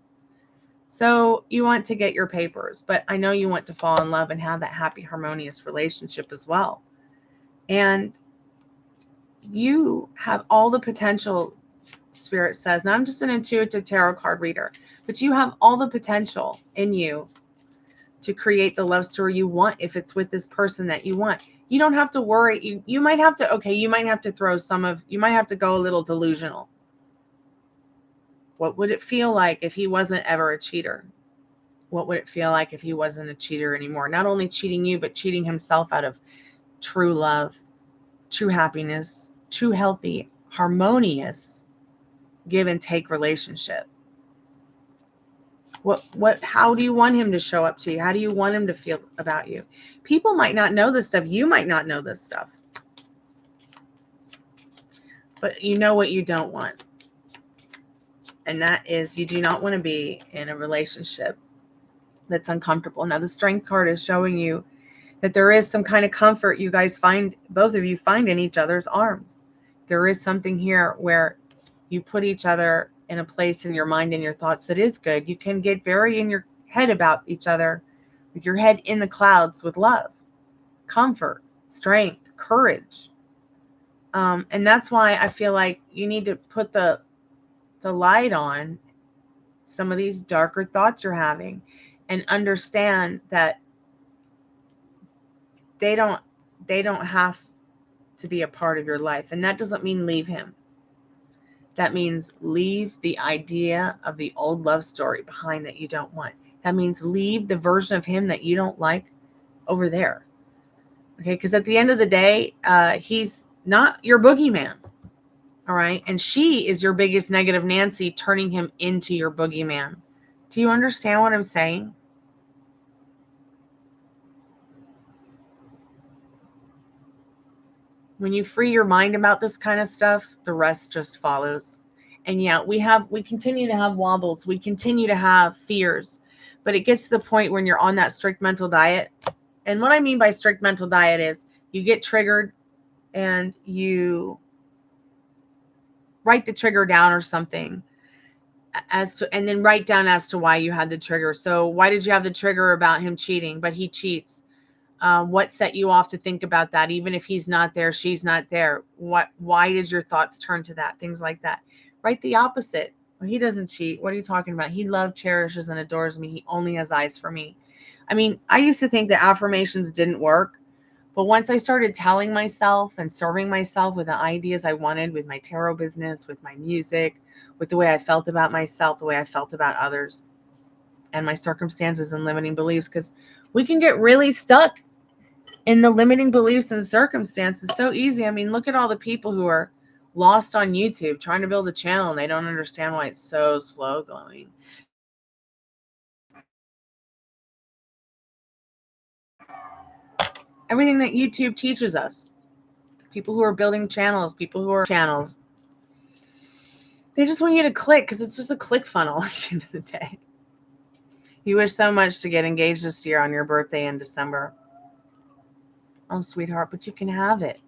So you want to get your papers, but I know you want to fall in love and have that happy, harmonious relationship as well. And you have all the potential, Spirit says. Now, I'm just an intuitive tarot card reader, but you have all the potential in you to create the love story you want if it's with this person that you want. You don't have to worry. You might have to, you might have to you might have to go a little delusional. What would it feel like if he wasn't ever a cheater? What would it feel like if he wasn't a cheater anymore? Not only cheating you, but cheating himself out of true love, true happiness, true healthy, harmonious, give and take relationship. How do you want him to show up to you? How do you want him to feel about you? People might not know this stuff. You might not know this stuff. But you know what you don't want. And that is, you do not want to be in a relationship that's uncomfortable. Now, the Strength card is showing you that there is some kind of comfort you guys find, both of you find in each other's arms. There is something here where you put each other in a place in your mind and your thoughts that is good. You can get very in your head about each other, with your head in the clouds, with love, comfort, strength, courage. And that's why I feel like you need to put the light on some of these darker thoughts you're having and understand that they don't have to be a part of your life. And that doesn't mean leave him. That means leave the idea of the old love story behind that you don't want. That means leave the version of him that you don't like over there. Okay, because at the end of the day, he's not your boogeyman. All right, and she is your biggest negative Nancy, turning him into your boogeyman. Do you understand what I'm saying? When you free your mind about this kind of stuff, the rest just follows. And yeah, we continue to have wobbles. We continue to have fears. But it gets to the point when you're on that strict mental diet. And what I mean by strict mental diet is you get triggered and you write the trigger down or something, and then write down as to why you had the trigger. So why did you have the trigger about him cheating? But he cheats. What set you off to think about that? Even if he's not there, she's not there. Why did your thoughts turn to that? Things like that. Write the opposite. Well, he doesn't cheat. What are you talking about? He loves, cherishes, and adores me. He only has eyes for me. I mean, I used to think that affirmations didn't work. But once I started telling myself and serving myself with the ideas I wanted, with my tarot business, with my music, with the way I felt about myself, the way I felt about others, and my circumstances and limiting beliefs, because we can get really stuck in the limiting beliefs and circumstances so easy. I mean, look at all the people who are lost on YouTube trying to build a channel and they don't understand why it's so slow going. Everything that YouTube teaches us, people who are building channels, people who are channels, they just want you to click because it's just a click funnel at the end of the day. You wish so much to get engaged this year on your birthday in December. Oh, sweetheart, but you can have it.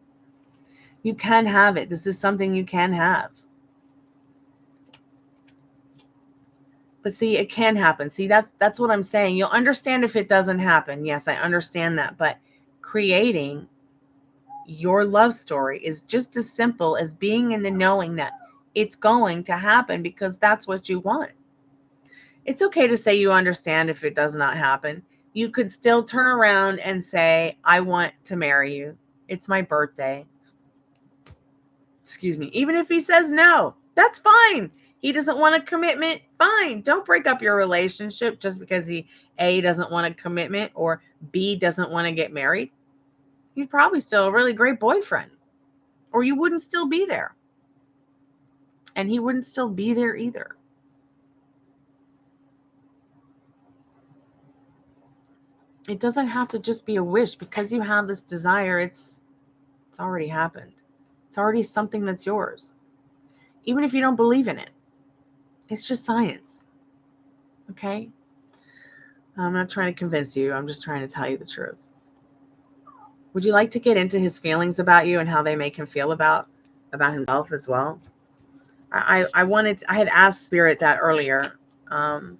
You can have it. This is something you can have. But see, it can happen. See, that's what I'm saying. You'll understand if it doesn't happen. Yes, I understand that. But creating your love story is just as simple as being in the knowing that it's going to happen because that's what you want. It's okay to say you understand if it does not happen. You could still turn around and say, I want to marry you. It's my birthday. Excuse me. Even if he says no, that's fine. He doesn't want a commitment. Fine. Don't break up your relationship just because he, A, doesn't want a commitment, or B, doesn't want to get married. He's probably still a really great boyfriend, or you wouldn't still be there. And he wouldn't still be there either. It doesn't have to just be a wish. Because you have this desire, it's already happened. It's already something that's yours. Even if you don't believe in it. It's just science. Okay? I'm not trying to convince you. I'm just trying to tell you the truth. Would you like to get into his feelings about you and how they make him feel about himself as well? I had asked Spirit that earlier. And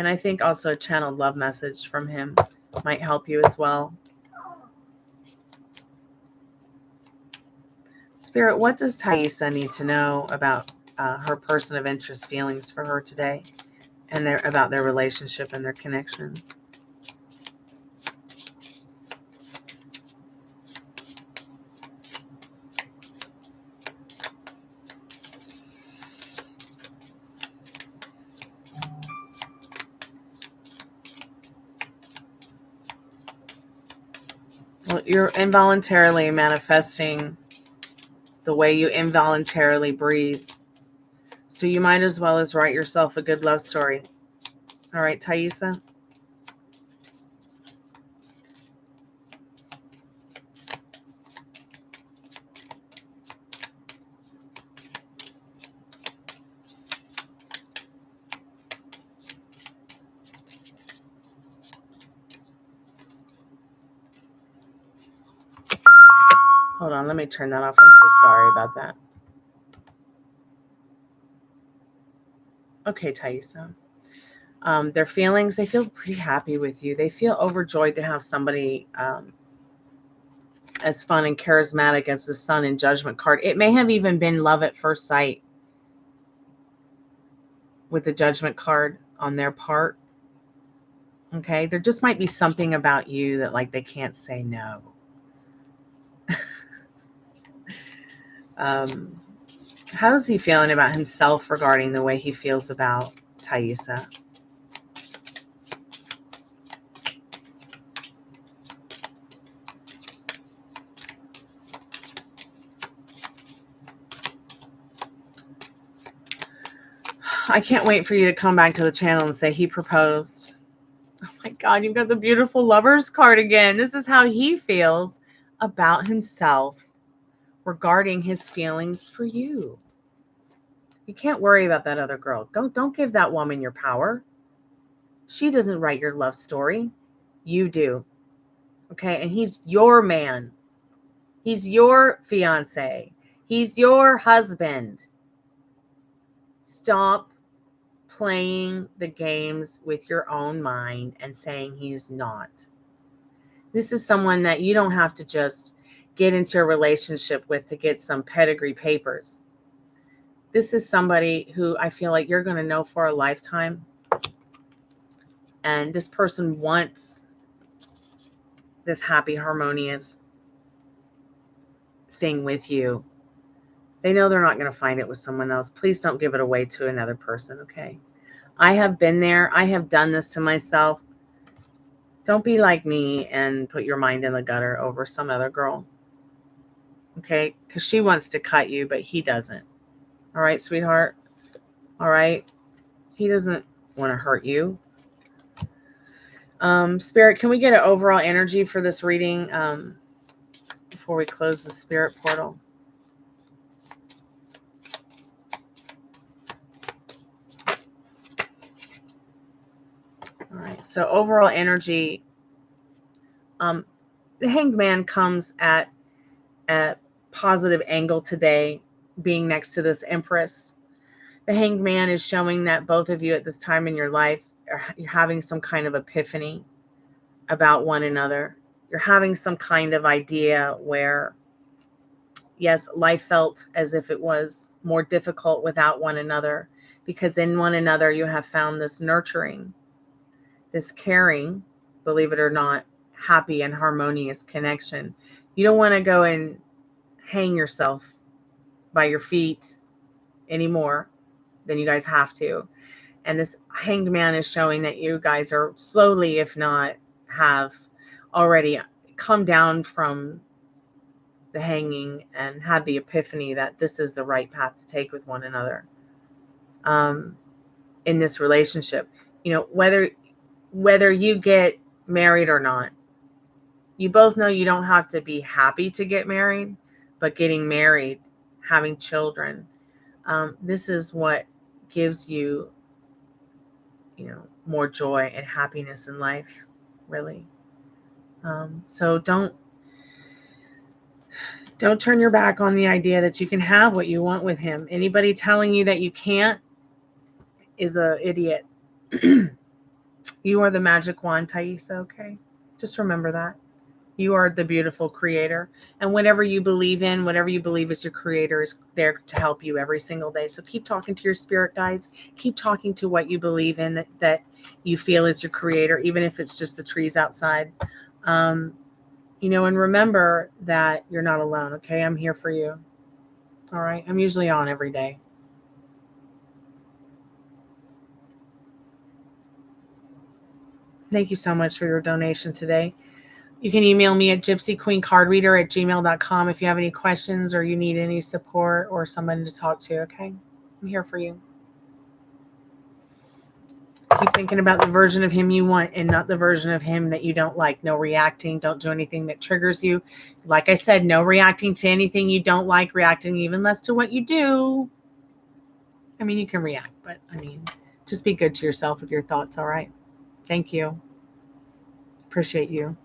I think also a channeled love message from him might help you as well. Spirit, what does Thaisa need to know about her person of interest feelings for her today, and about their relationship and their connection? Well, you're involuntarily manifesting the way you involuntarily breathe. So you might as well as write yourself a good love story. All right, Thaisa? Hold on, let me turn that off. I'm so sorry about that. Okay, Thaisa. Their feelings, they feel pretty happy with you. They feel overjoyed to have somebody as fun and charismatic as the Sun and Judgment card. It may have even been love at first sight with the Judgment card on their part. Okay, there just might be something about you that like they can't say no. How's he feeling about himself regarding the way he feels about Thaisa? I can't wait for you to come back to the channel and say he proposed. Oh my God, you've got the beautiful Lovers card again. This is how he feels about himself regarding his feelings for you. You can't worry about that other girl. Don't give that woman your power. She doesn't write your love story. You do. Okay? And he's your man. He's your fiance. He's your husband. Stop playing the games with your own mind and saying he's not. This is someone that you don't have to just get into a relationship with to get some pedigree papers. This is somebody who I feel like you're going to know for a lifetime. And this person wants this happy, harmonious thing with you. They know they're not going to find it with someone else. Please don't give it away to another person, okay? I have been there. I have done this to myself. Don't be like me and put your mind in the gutter over some other girl, okay? Because she wants to cut you, but he doesn't. All right, sweetheart? All right? He doesn't want to hurt you. Spirit, can we get an overall energy for this reading before we close the spirit portal? All right, so overall energy, the Hanged Man comes at a positive angle today, being next to this Empress. The Hanged Man is showing that both of you at this time in your life you're having some kind of epiphany about one another. You're having some kind of idea where, yes, life felt as if it was more difficult without one another, because in one another you have found this nurturing, this caring, believe it or not, happy and harmonious connection. You don't want to go and hang yourself by your feet anymore than you guys have to. And this Hanged Man is showing that you guys are slowly, if not have already come down from the hanging and had the epiphany that this is the right path to take with one another in this relationship. You know, whether you get married or not, you both know you don't have to be happy to get married, but getting married, having children, this is what gives you, more joy and happiness in life, really. So don't turn your back on the idea that you can have what you want with him. Anybody telling you that you can't is an idiot. You are the magic wand, Thaisa, okay? Just remember that. You are the beautiful creator. And whatever you believe in, whatever you believe is your creator, is there to help you every single day. So keep talking to your spirit guides. Keep talking to what you believe in, that you feel is your creator, even if it's just the trees outside. And remember that you're not alone, okay? I'm here for you. All right? I'm usually on every day. Thank you so much for your donation today. You can email me at gypsyqueencardreader@gmail.com if you have any questions or you need any support or someone to talk to, okay? I'm here for you. Keep thinking about the version of him you want and not the version of him that you don't like. No reacting. Don't do anything that triggers you. Like I said, no reacting to anything you don't like, reacting even less to what you do. I mean, you can react, but just be good to yourself with your thoughts, all right? Thank you. Appreciate you.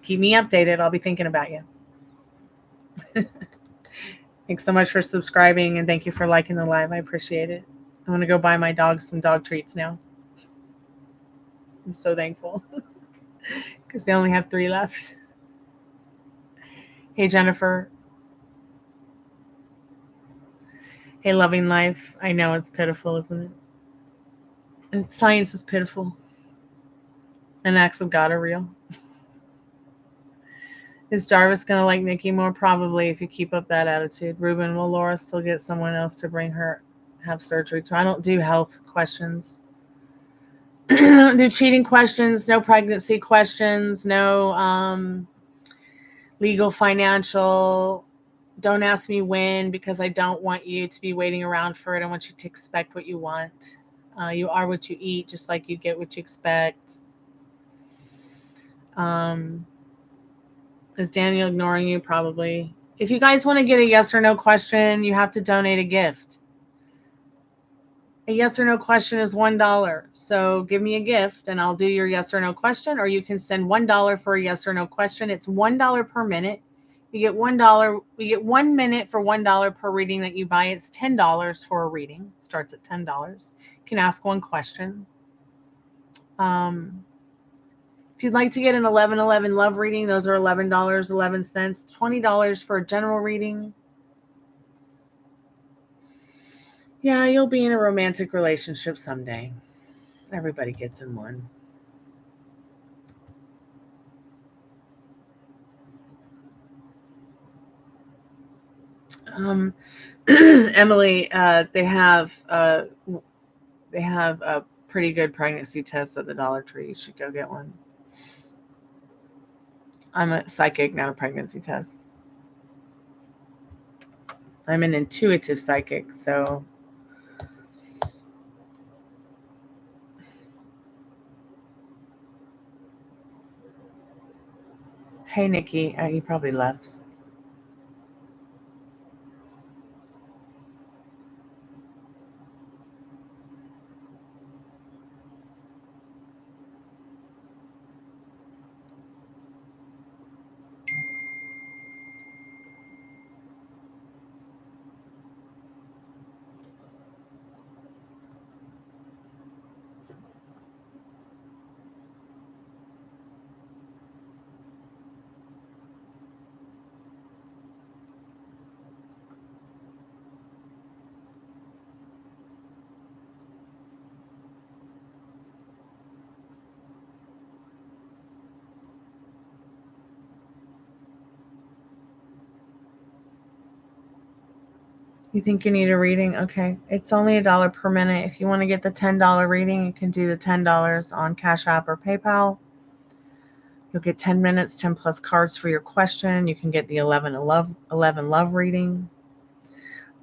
Keep me updated. I'll be thinking about you. Thanks so much for subscribing, and thank you for liking the live. I appreciate it. I'm going to go buy my dogs some dog treats now. I'm so thankful because they only have 3 left. Hey, Jennifer. Hey, loving life. I know it's pitiful, isn't it? And science is pitiful. And acts of God are real. Is Jarvis going to like Nikki more? Probably, if you keep up that attitude. Ruben, will Laura still get someone else to bring her have surgery to? I don't do health questions. I don't do cheating questions, no pregnancy questions, no legal, financial. Don't ask me when, because I don't want you to be waiting around for it. I want you to expect what you want. You are what you eat, just like you get what you expect. Is Daniel ignoring you? Probably. If you guys want to get a yes or no question, you have to donate a gift. A yes or no question is $1. So give me a gift and I'll do your yes or no question, or you can send $1 for a yes or no question. It's $1 per minute. You get $1. We get 1 minute for $1 per reading that you buy. It's $10 for a reading. Starts at $10. You can ask one question. If you'd like to get an 1111 love reading, those are $11.11. $20 for a general reading. Yeah, you'll be in a romantic relationship someday. Everybody gets in one. Emily, they have a pretty good pregnancy test at the Dollar Tree. You should go get one. I'm a psychic, not a pregnancy test. I'm an intuitive psychic, so. Hey, Nikki, you probably left. You think you need a reading? Okay. It's only $1 per minute. If you want to get the $10 reading, you can do the $10 on Cash App or PayPal. You'll get 10 minutes, 10 plus cards for your question. You can get the 11 love reading.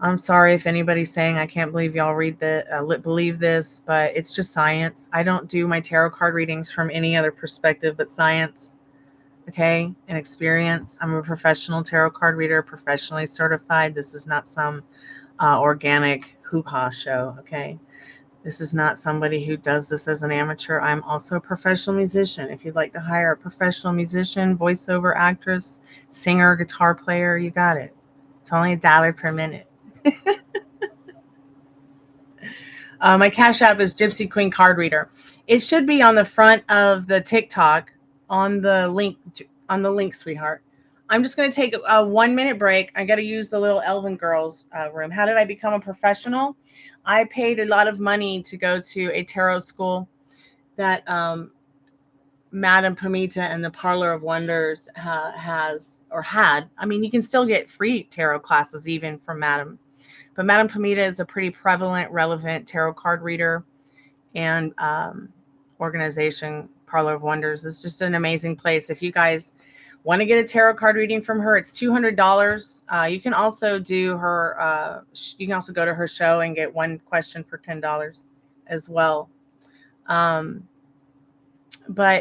I'm sorry if anybody's saying I can't believe y'all believe this, but it's just science. I don't do my tarot card readings from any other perspective but science, okay, and experience. I'm a professional tarot card reader, professionally certified. This is not some organic hoo-ha show, okay? This is not somebody who does this as an amateur. I'm also a professional musician. If you'd like to hire a professional musician, voiceover actress, singer, guitar player, you got it. It's only $1 per minute. My Cash App is Gypsy Queen Card Reader. It should be on the front of the TikTok on the link, sweetheart. I'm just going to take a 1 minute break. I got to use the little Elven Girls room. How did I become a professional? I paid a lot of money to go to a tarot school that Madame Pamita and the Parlour of Wonders has or had. I mean, you can still get free tarot classes even from Madame. But Madame Pamita is a pretty prevalent, relevant tarot card reader, and organization. Parlour of Wonders is just an amazing place. If you guys want to get a tarot card reading from her, it's $200. You can also do her. You can also go to her show and get one question for $10 as well. But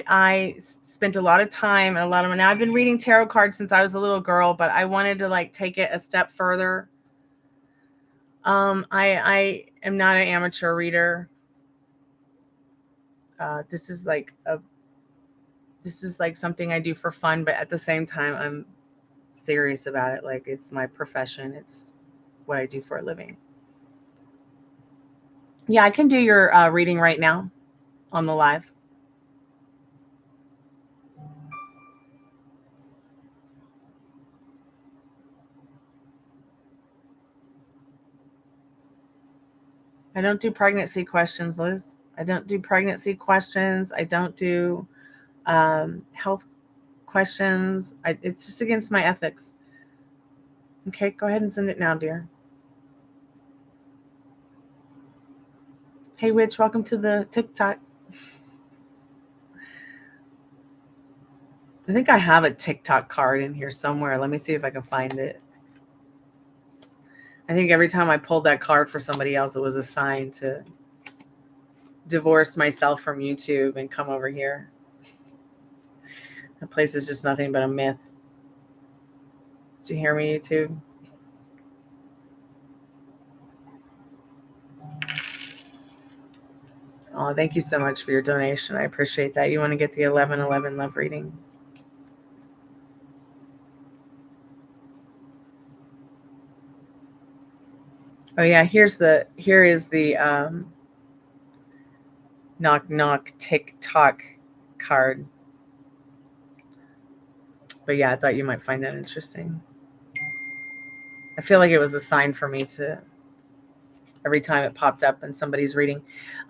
I spent a lot of time and a lot of money. Now, I've been reading tarot cards since I was a little girl, but I wanted to take it a step further. I am not an amateur reader. This is like something I do for fun, but at the same time, serious about it. Like it's my profession. It's what I do for a living. Yeah, I can do your reading right now on the live. I don't do pregnancy questions, Liz. I don't do pregnancy questions. I don't do health questions. It's just against my ethics. Okay, go ahead and send it now, dear. Hey, Witch, welcome to the TikTok. I think I have a TikTok card in here somewhere. Let me see if I can find it. I think every time I pulled that card for somebody else, it was a sign to divorce myself from YouTube and come over here. That place is just nothing but a myth. Did you hear me, YouTube? Oh, thank you so much for your donation. I appreciate that. You want to get the 11/11 love reading? Oh yeah, here is the knock knock TikTok card. But yeah, I thought you might find that interesting. I feel like it was a sign for me to every time it popped up in somebody's reading.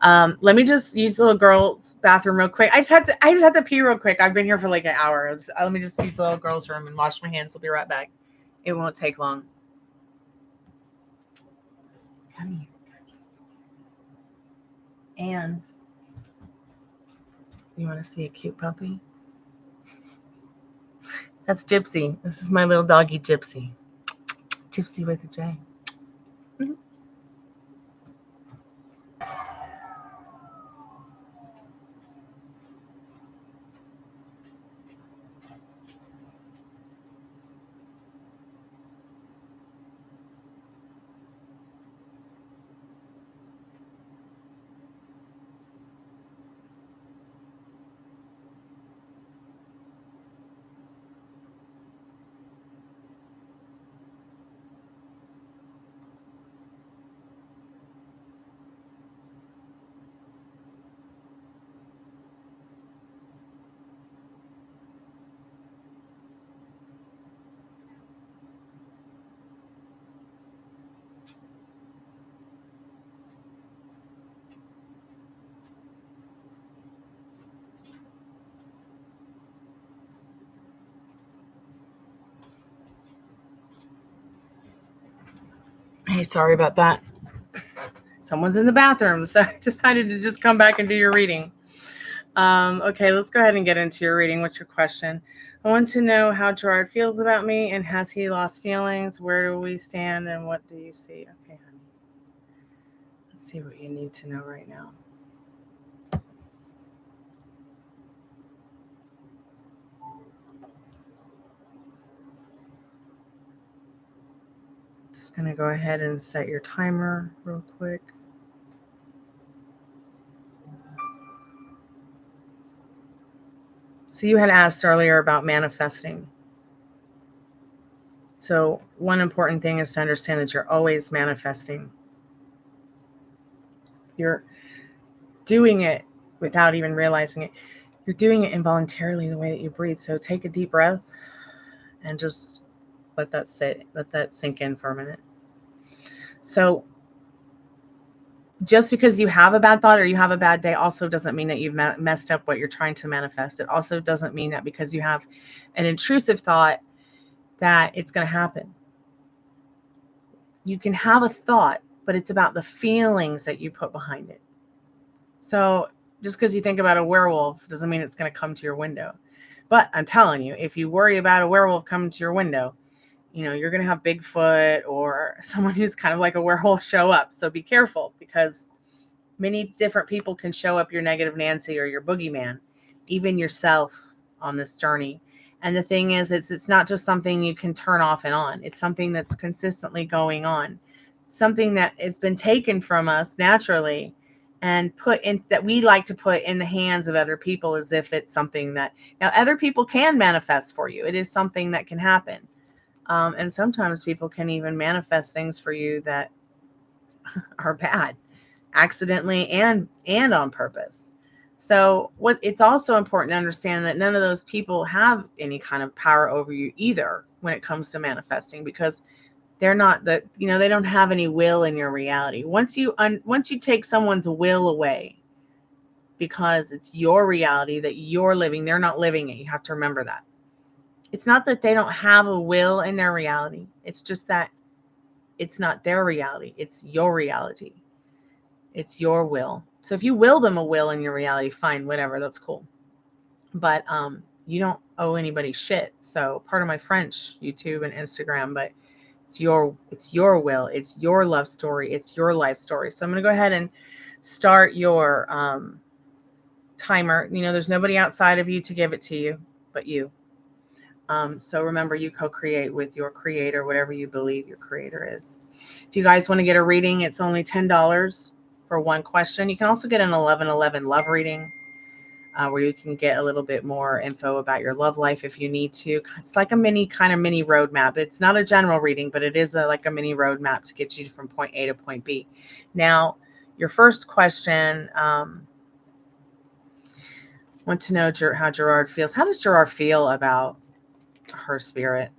Let me just use the little girl's bathroom real quick. I just had to pee real quick. I've been here for like an hour. Let me just use the little girl's room and wash my hands. I'll be right back. It won't take long. Come here. And you want to see a cute puppy? That's Gypsy. This is my little doggy Gypsy. Gypsy with a J. Hey, sorry about that. Someone's in the bathroom, so I decided to just come back and do your reading. Okay, let's go ahead and get into your reading. What's your question? I want to know how Gerard feels about me and has he lost feelings? Where do we stand and what do you see? Okay, honey. Let's see what you need to know right now. Just going to go ahead and set your timer real quick. So you had asked earlier about manifesting. So one important thing is to understand that you're always manifesting. You're doing it without even realizing it. You're doing it involuntarily the way that you breathe. So take a deep breath and just let that sit, let that sink in for a minute. So just because you have a bad thought or you have a bad day also doesn't mean that you've messed up what you're trying to manifest. It also doesn't mean that because you have an intrusive thought that it's going to happen. You can have a thought, but it's about the feelings that you put behind it. So just because you think about a werewolf doesn't mean it's going to come to your window. But I'm telling you, if you worry about a werewolf coming to your window, you're going to have Bigfoot or someone who's kind of like a werewolf show up. So be careful because many different people can show up your negative Nancy or your boogeyman, even yourself on this journey. And the thing is, it's not just something you can turn off and on. It's something that's consistently going on. Something that has been taken from us naturally and put in that we like to put in the hands of other people as if it's something that now other people can manifest for you. It is something that can happen. And sometimes people can even manifest things for you that are bad, accidentally and on purpose. So what it's also important to understand that none of those people have any kind of power over you either when it comes to manifesting, because they're not they don't have any will in your reality. Once you take someone's will away, because it's your reality that you're living, they're not living it. You have to remember that. It's not that they don't have a will in their reality. It's just that it's not their reality. It's your reality. It's your will. So if you will them a will in your reality, fine, whatever, that's cool. But you don't owe anybody shit. So pardon my French, YouTube and Instagram, but it's your will. It's your love story. It's your life story. So I'm going to go ahead and start your timer. There's nobody outside of you to give it to you but you. So remember, you co-create with your creator, whatever you believe your creator is. If you guys want to get a reading, it's only $10 for one question. You can also get an 1111 love reading, where you can get a little bit more info about your love life if you need to. It's like a mini roadmap. It's not a general reading, but it is like a mini roadmap to get you from point A to point B. Now, your first question, want to know how Gerard feels. How does Gerard feel about her spirit?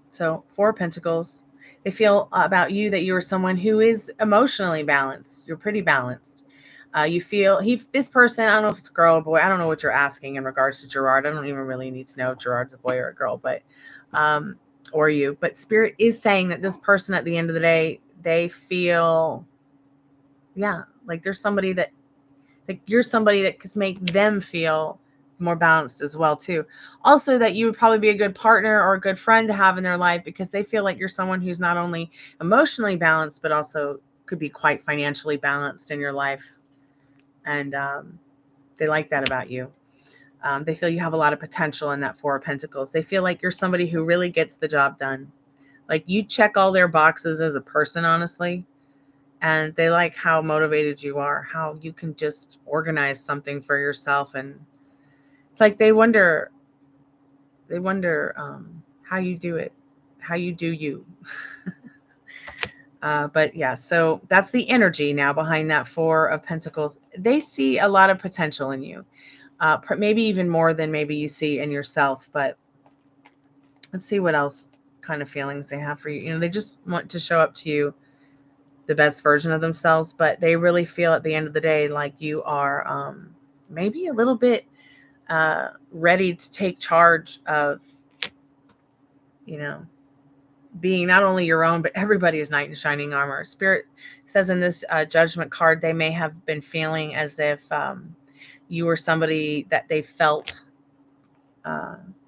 So 4 of Pentacles. They feel about you that you are someone who is emotionally balanced. You're pretty balanced. You feel this person, I don't know if it's a girl or boy. I don't know what you're asking in regards to Gerard. I don't even really need to know if Gerard's a boy or a girl, but or you. But Spirit is saying that this person, at the end of the day, they feel, like there's somebody that, like you're somebody that could make them feel more balanced as well too. Also, that you would probably be a good partner or a good friend to have in their life, because they feel like you're someone who's not only emotionally balanced, but also could be quite financially balanced in your life. And they like that about you. They feel you have a lot of potential in that 4 of Pentacles. They feel like you're somebody who really gets the job done. Like you check all their boxes as a person, honestly. And they like how motivated you are, how you can just organize something for yourself. And it's like they wonder how you do it, how you do you. But yeah, so that's the energy now behind that 4 of Pentacles. They see a lot of potential in you, maybe even more than maybe you see in yourself. But let's see what else kind of feelings they have for you. They just want to show up to you the best version of themselves, but they really feel at the end of the day like you are maybe a little bit ready to take charge of, being not only your own, but everybody's knight in shining armor. Spirit says in this judgment card, they may have been feeling as if you were somebody that they felt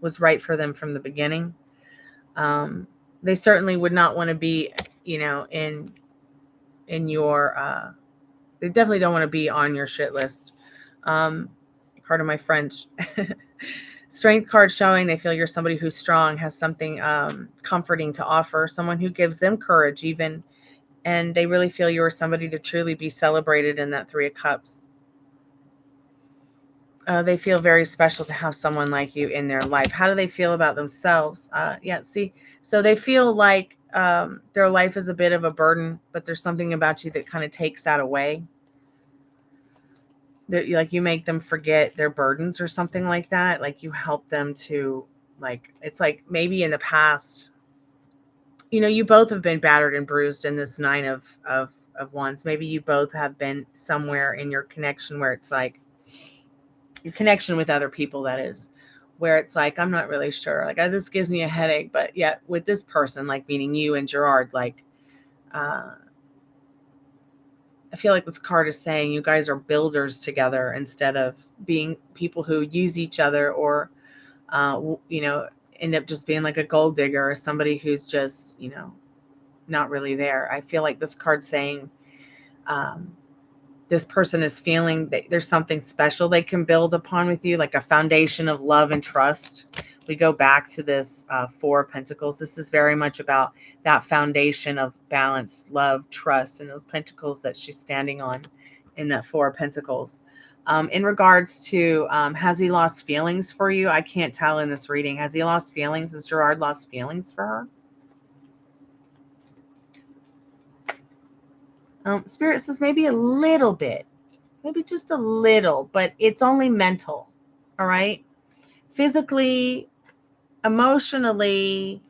was right for them from the beginning. They certainly would not want to be, in your, they definitely don't want to be on your shit list. Pardon my French. Strength card showing they feel you're somebody who's strong, has something comforting to offer, someone who gives them courage even, and they really feel you're somebody to truly be celebrated in that 3 of Cups. They feel very special to have someone like you in their life. How do they feel about themselves? So they feel like their life is a bit of a burden, but there's something about you that kind of takes that away. Like you make them forget their burdens or something like that. Like you help them to, like, it's like maybe in the past, you both have been battered and bruised in this 9 of Wands. Maybe you both have been somewhere in your connection where it's like your connection with other people, that is, where it's like, I'm not really sure. Like, this gives me a headache, but yet with this person, like meaning you and Gerard, like, I feel like this card is saying you guys are builders together instead of being people who use each other or, end up just being like a gold digger or somebody who's just, not really there. I feel like this card's saying this person is feeling that there's something special they can build upon with you, like a foundation of love and trust. We go back to this 4 of Pentacles. This is very much about that foundation of balance, love, trust, and those pentacles that she's standing on in that 4 of Pentacles. In regards to, has he lost feelings for you? I can't tell in this reading. Has he lost feelings? Has Gerard lost feelings for her? Spirit says maybe a little bit. Maybe just a little, but it's only mental. All right? Physically, emotionally,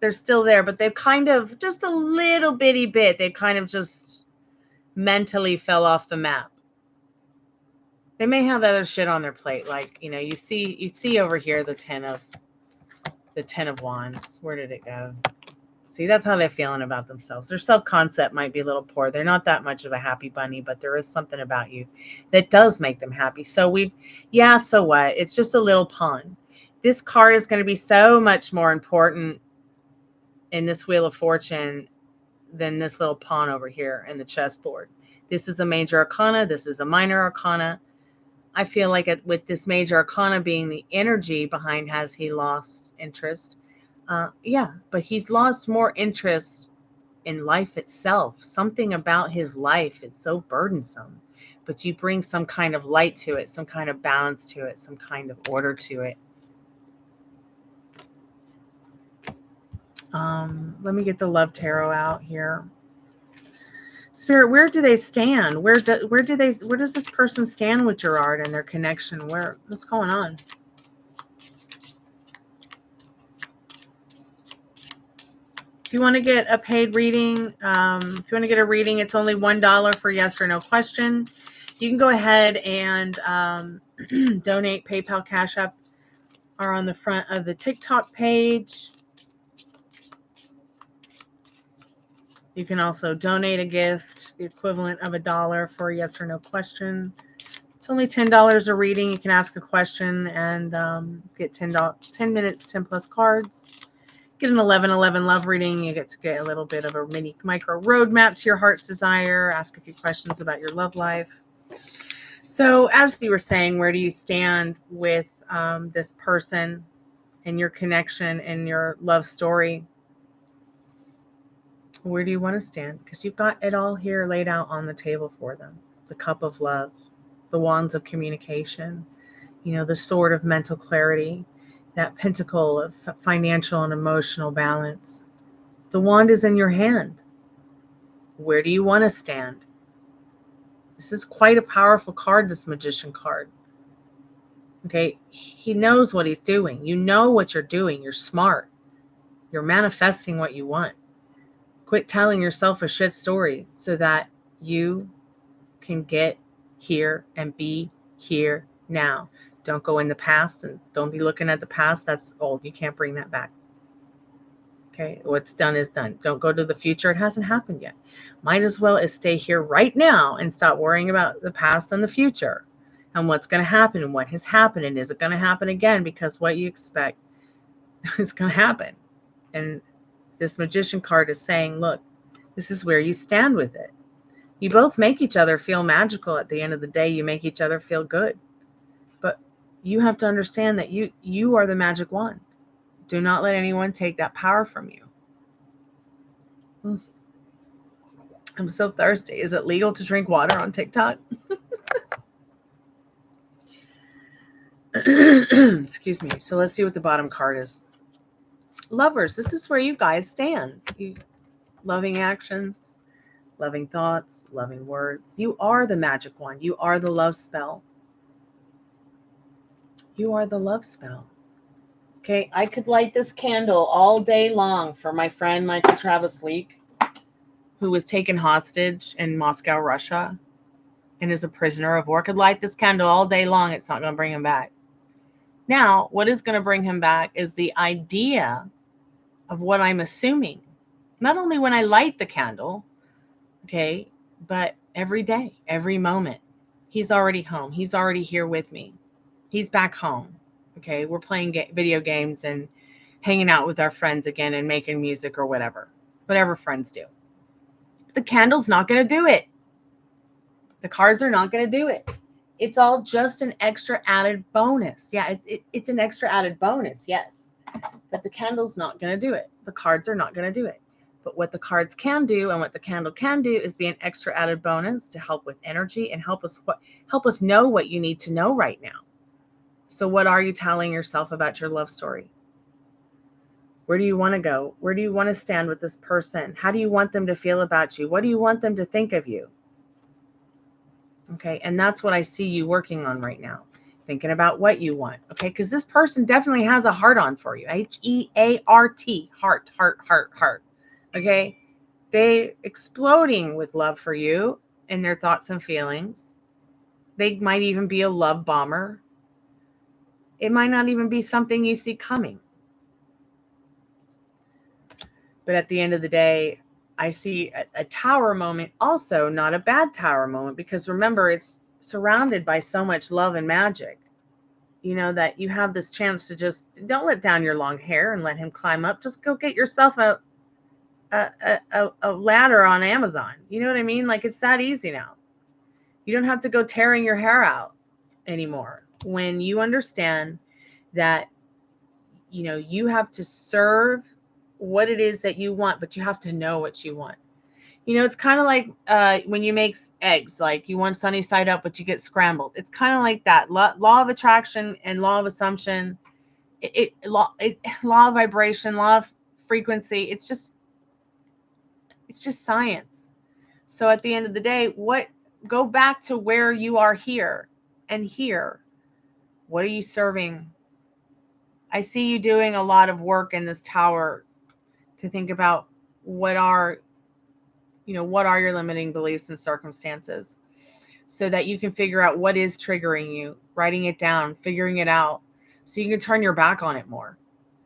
they're still there, but they've kind of, just a little bitty bit, they kind of just mentally fell off the map. They may have other shit on their plate, like, you know, you see over here the 10 of wands. Where did it go? See, that's how they're feeling about themselves. Their self-concept might be a little poor. They're not that much of a happy bunny, but there is something about you that does make them happy. So so what? It's just a little pawn. This card is going to be so much more important in this Wheel of Fortune than this little pawn over here in the chessboard. This is a major arcana. This is a minor arcana. I feel like with this major arcana being the energy behind, has he lost interest? Yeah, but he's lost more interest in life itself. Something about his life is so burdensome, but you bring some kind of light to it, some kind of balance to it, some kind of order to it. Let me get the love tarot out here. Spirit, where do they stand? Where does this person stand with Gerard and their connection? What's going on? If you want to get a paid reading, if you want to get a reading, it's only $1 for yes or no question. You can go ahead and donate. PayPal, Cash App are on the front of the TikTok page. You can also donate a gift, the equivalent of $1 for a yes or no question. It's only $10 a reading. You can ask a question and get 10 minutes, 10 plus cards. Get an 11/11 love reading. You get to get a little bit of a micro roadmap to your heart's desire. Ask a few questions about your love life. So as you were saying, where do you stand with this person and your connection and your love story? Where do you want to stand? Because you've got it all here laid out on the table for them. The cup of love, the wands of communication, you know, the sword of mental clarity, that pentacle of financial and emotional balance. The wand is in your hand. Where do you want to stand? This is quite a powerful card, this Magician card. Okay, he knows what he's doing. You know what you're doing. You're smart. You're manifesting what you want. Quit telling yourself a shit story so that you can get here and be here now. Don't go in the past and don't be looking at the past. That's old. You can't bring that back. Okay, what's done is done. Don't go to the future. It hasn't happened yet. Might as well as stay here right now and stop worrying about the past and the future and what's going to happen and what has happened and is it going to happen again, because what you expect is going to happen. And this Magician card is saying, look, this is where you stand with it. You both make each other feel magical at the end of the day. You make each other feel good. But you have to understand that you are the magic wand. Do not let anyone take that power from you. I'm so thirsty. Is it legal to drink water on TikTok? Excuse me. So let's see what the bottom card is. Lovers, this is where you guys stand. Loving actions, loving thoughts, loving words. You are the magic wand. You are the love spell. You are the love spell. Okay, I could light this candle all day long for my friend Michael Travis Leak, who was taken hostage in Moscow, Russia, and is a prisoner of war. I could light this candle all day long. It's not going to bring him back. Now, what is going to bring him back is the idea of what I'm assuming. Not only when I light the candle, okay, but every day, every moment. He's already home. He's already here with me. He's back home. Okay, we're playing video games and hanging out with our friends again and making music or whatever friends do. The candle's not going to do it. The cards are not going to do it. It's all just an extra added bonus. Yeah, it's an extra added bonus, yes. But the candle's not going to do it. The cards are not going to do it. But what the cards can do and what the candle can do is be an extra added bonus to help with energy and help us know what you need to know right now. So what are you telling yourself about your love story? Where do you want to go? Where do you want to stand with this person? How do you want them to feel about you? What do you want them to think of you? Okay, and that's what I see you working on right now. Thinking about what you want, okay? Because this person definitely has a heart on for you. Heart, heart, heart, heart. Okay? They exploding with love for you and their thoughts and feelings. They might even be a love bomber. It might not even be something you see coming. But at the end of the day, I see a tower moment also, not a bad tower moment, because remember, it's surrounded by so much love and magic. You know, that you have this chance to just don't let down your long hair and let him climb up. Just go get yourself a ladder on Amazon. You know what I mean? Like, it's that easy now. You don't have to go tearing your hair out anymore. When you understand that, you know, you have to serve what it is that you want, but you have to know what you want. You know, it's kind of like when you make eggs, like you want sunny side up, but you get scrambled. It's kind of like that. Law of attraction and law of assumption, law of vibration, law of frequency. It's just science. So at the end of the day, go back to where you are here and here. What are you serving? I see you doing a lot of work in this tower to think about what are your limiting beliefs and circumstances, so that you can figure out what is triggering you, writing it down, figuring it out, so you can turn your back on it more.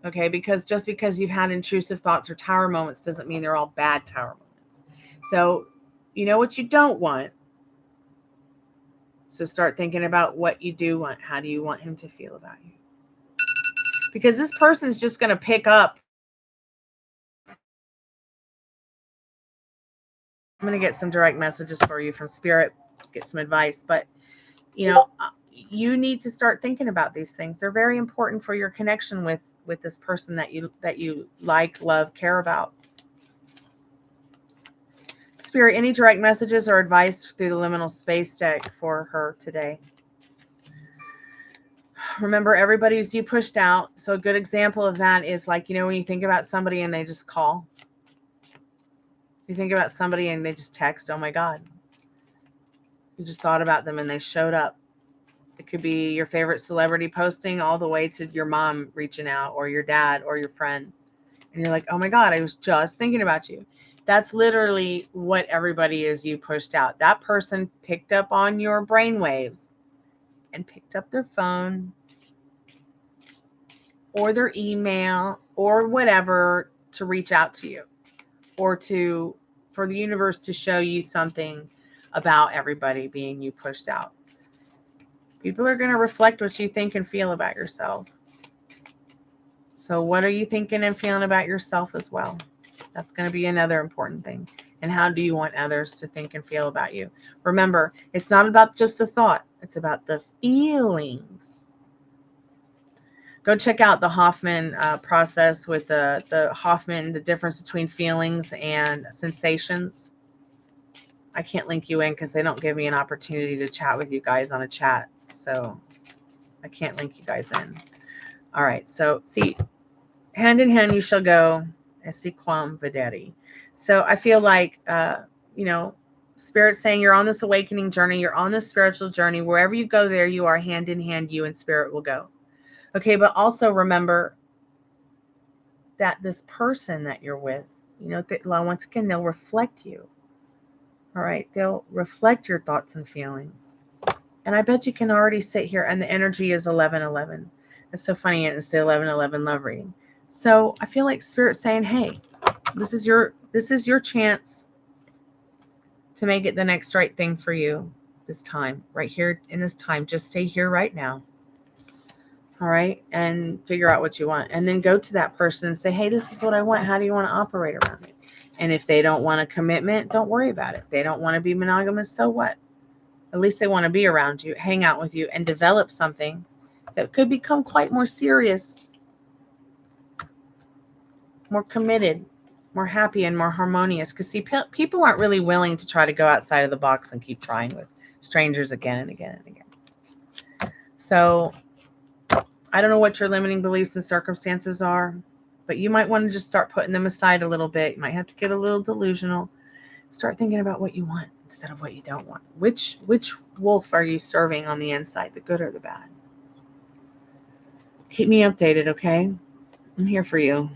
Okay? Because just because you've had intrusive thoughts or tower moments doesn't mean they're all bad tower moments. So you know what you don't want. So start thinking about what you do want. How do you want him to feel about you? Because this person's just going to pick up. I'm going to get some direct messages for you from Spirit, get some advice. But, you know, you need to start thinking about these things. They're very important for your connection with this person that you like, love, care about. Spirit, any direct messages or advice through the liminal space deck for her today? Remember, everybody's you pushed out. So a good example of that is, like, you know, when you think about somebody and they just call. You think about somebody and they just text, oh my God. You just thought about them and they showed up. It could be your favorite celebrity posting all the way to your mom reaching out, or your dad or your friend. And you're like, oh my God, I was just thinking about you. That's literally what everybody is you pushed out. That person picked up on your brainwaves and picked up their phone or their email or whatever to reach out to you, or for the universe to show you something about everybody being you pushed out. People are going to reflect what you think and feel about yourself. So what are you thinking and feeling about yourself as well? That's going to be another important thing. And how do you want others to think and feel about you? Remember, it's not about just the thought. It's about the feelings. Go check out the Hoffman process with the Hoffman, the difference between feelings and sensations. I can't link you in because they don't give me an opportunity to chat with you guys on a chat. So I can't link you guys in. All right. So see, hand in hand you shall go. Esse quam videri. So I feel like, you know, Spirit saying you're on this awakening journey. You're on this spiritual journey. Wherever you go, there you are, hand in hand, you and Spirit will go. Okay. But also remember that this person that you're with, you know, once again, they'll reflect you. All right. They'll reflect your thoughts and feelings. And I bet you can already sit here, and the energy is 1111. It's so funny. It's the 1111 love reading. So I feel like Spirit saying, hey, this is your chance to make it the next right thing for you this time, right here in this time. Just stay here right now. All right. And figure out what you want. And then go to that person and say, hey, this is what I want. How do you want to operate around me? And if they don't want a commitment, don't worry about it. If they don't want to be monogamous, so what? At least they want to be around you, hang out with you, and develop something that could become quite more serious, more committed. more happy and more harmonious. Because see, people aren't really willing to try to go outside of the box and keep trying with strangers again and again and again. So I don't know what your limiting beliefs and circumstances are, but you might want to just start putting them aside a little bit. You might have to get a little delusional. Start thinking about what you want instead of what you don't want. Which wolf are you serving on the inside, the good or the bad? Keep me updated, okay? I'm here for you.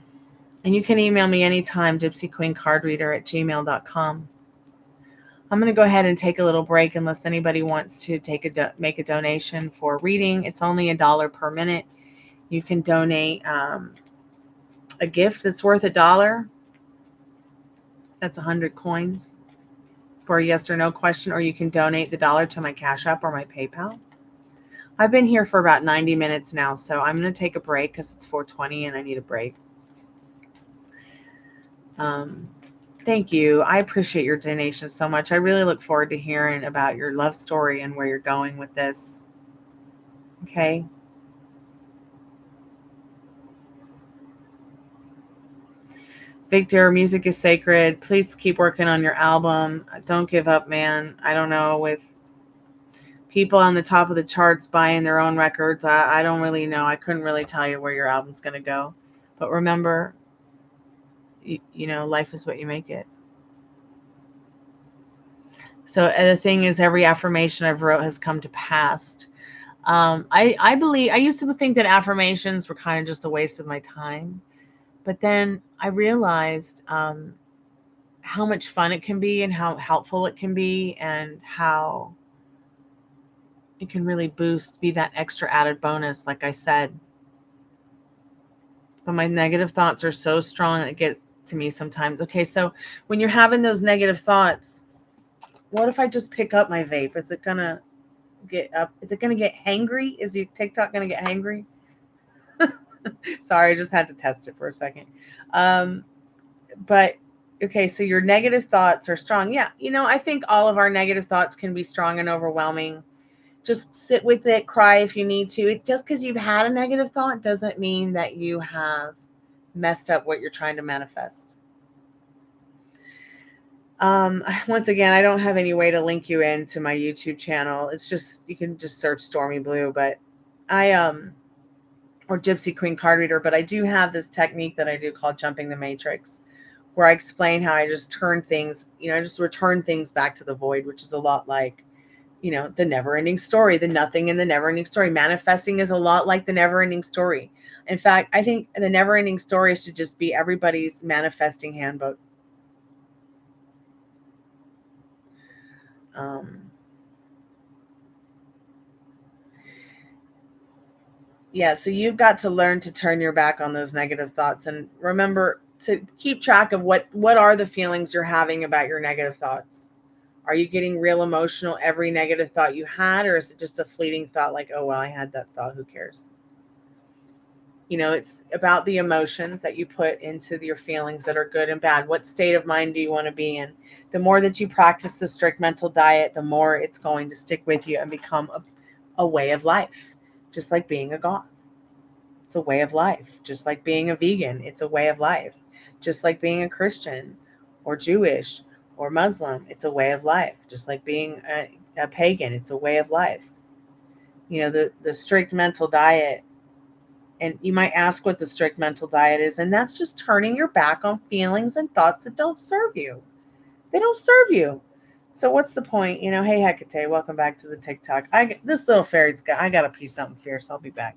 And you can email me anytime, gypsyqueencardreader@gmail.com. I'm going to go ahead and take a little break unless anybody wants to make a donation for reading. It's only $1 per minute. You can donate a gift that's worth $1. That's 100 coins for a yes or no question, or you can donate the $1 to my Cash App or my PayPal. I've been here for about 90 minutes now, so I'm going to take a break because it's 4:20 and I need a break. Thank you. I appreciate your donation so much. I really look forward to hearing about your love story and where you're going with this. Okay. Victor, music is sacred. Please keep working on your album. Don't give up, man. I don't know, with people on the top of the charts buying their own records, I don't really know. I couldn't really tell you where your album's going to go. But remember, you know, life is what you make it. So the thing is, every affirmation I've wrote has come to pass. I believe, I used to think that affirmations were kind of just a waste of my time. But then I realized how much fun it can be and how helpful it can be and how it can really be that extra added bonus, like I said. But my negative thoughts are so strong that get to me sometimes. Okay, so when you're having those negative thoughts, what if I just pick up my vape? Is it gonna get up? Is it gonna get hangry? Is your TikTok gonna get hangry? Sorry, I just had to test it for a second. But okay, so your negative thoughts are strong. Yeah, you know, I think all of our negative thoughts can be strong and overwhelming. Just sit with it, cry if you need to. Just because you've had a negative thought doesn't mean that you have messed up what you're trying to manifest. Once again, I don't have any way to link you into my YouTube channel. It's just, you can just search Stormy Blue, but or Gypsy Queen Card Reader, but I do have this technique that I do called Jumping the Matrix, where I explain how I just turn things, I just return things back to the void, which is a lot like, the never-ending story, the nothing in the never-ending story. Manifesting is a lot like the never-ending story. In fact, I think the never-ending story should just be everybody's manifesting handbook. Yeah, so you've got to learn to turn your back on those negative thoughts and remember to keep track of what are the feelings you're having about your negative thoughts. Are you getting real emotional every negative thought you had, or is it just a fleeting thought like, oh, well, I had that thought, who cares? It's about the emotions that you put into your feelings that are good and bad. What state of mind do you want to be in? The more that you practice the strict mental diet, the more it's going to stick with you and become a way of life, just like being a goth. It's a way of life. Just like being a vegan, it's a way of life. Just like being a Christian or Jewish or Muslim, it's a way of life. Just like being a pagan, it's a way of life. The strict mental diet. And you might ask what the strict mental diet is, and that's just turning your back on feelings and thoughts that don't serve you. They don't serve you. So what's the point? Hey, Hecate, welcome back to the TikTok. This little fairy's I got to pee something fierce. I'll be back.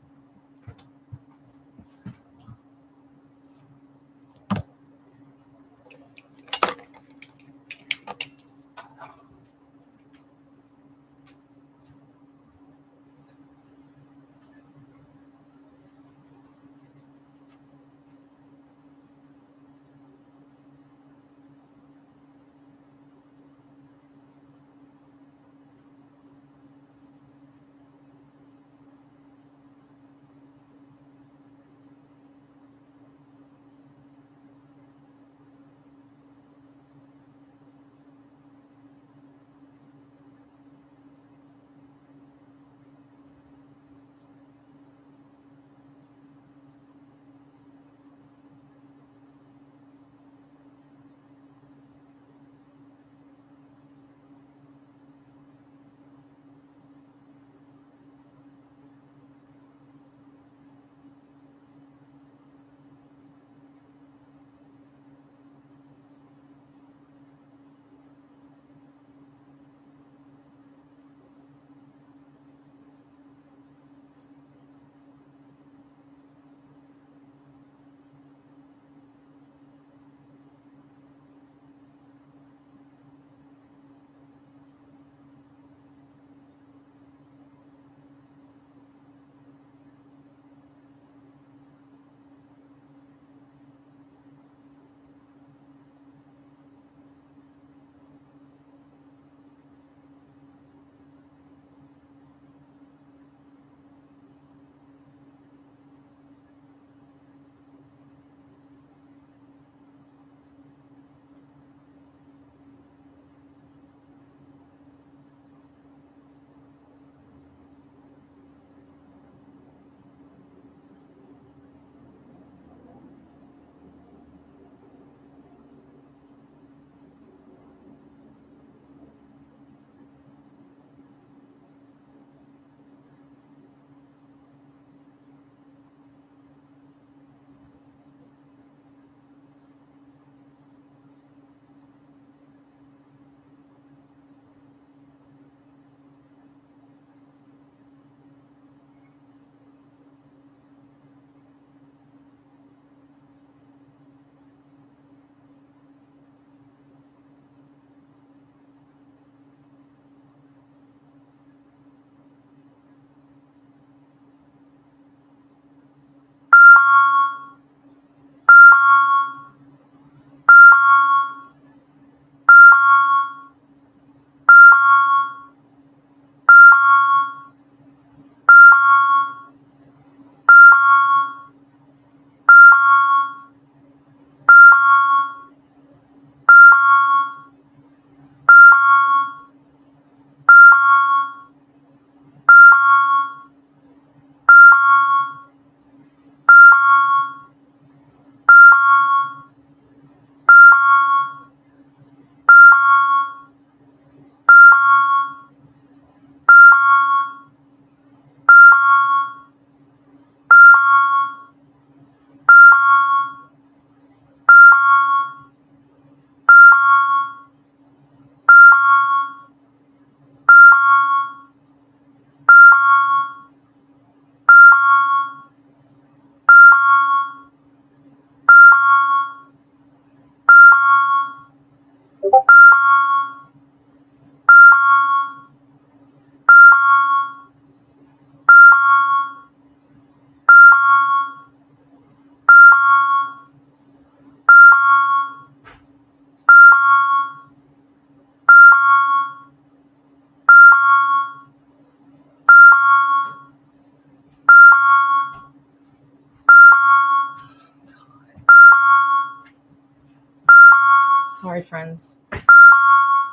Sorry, friends.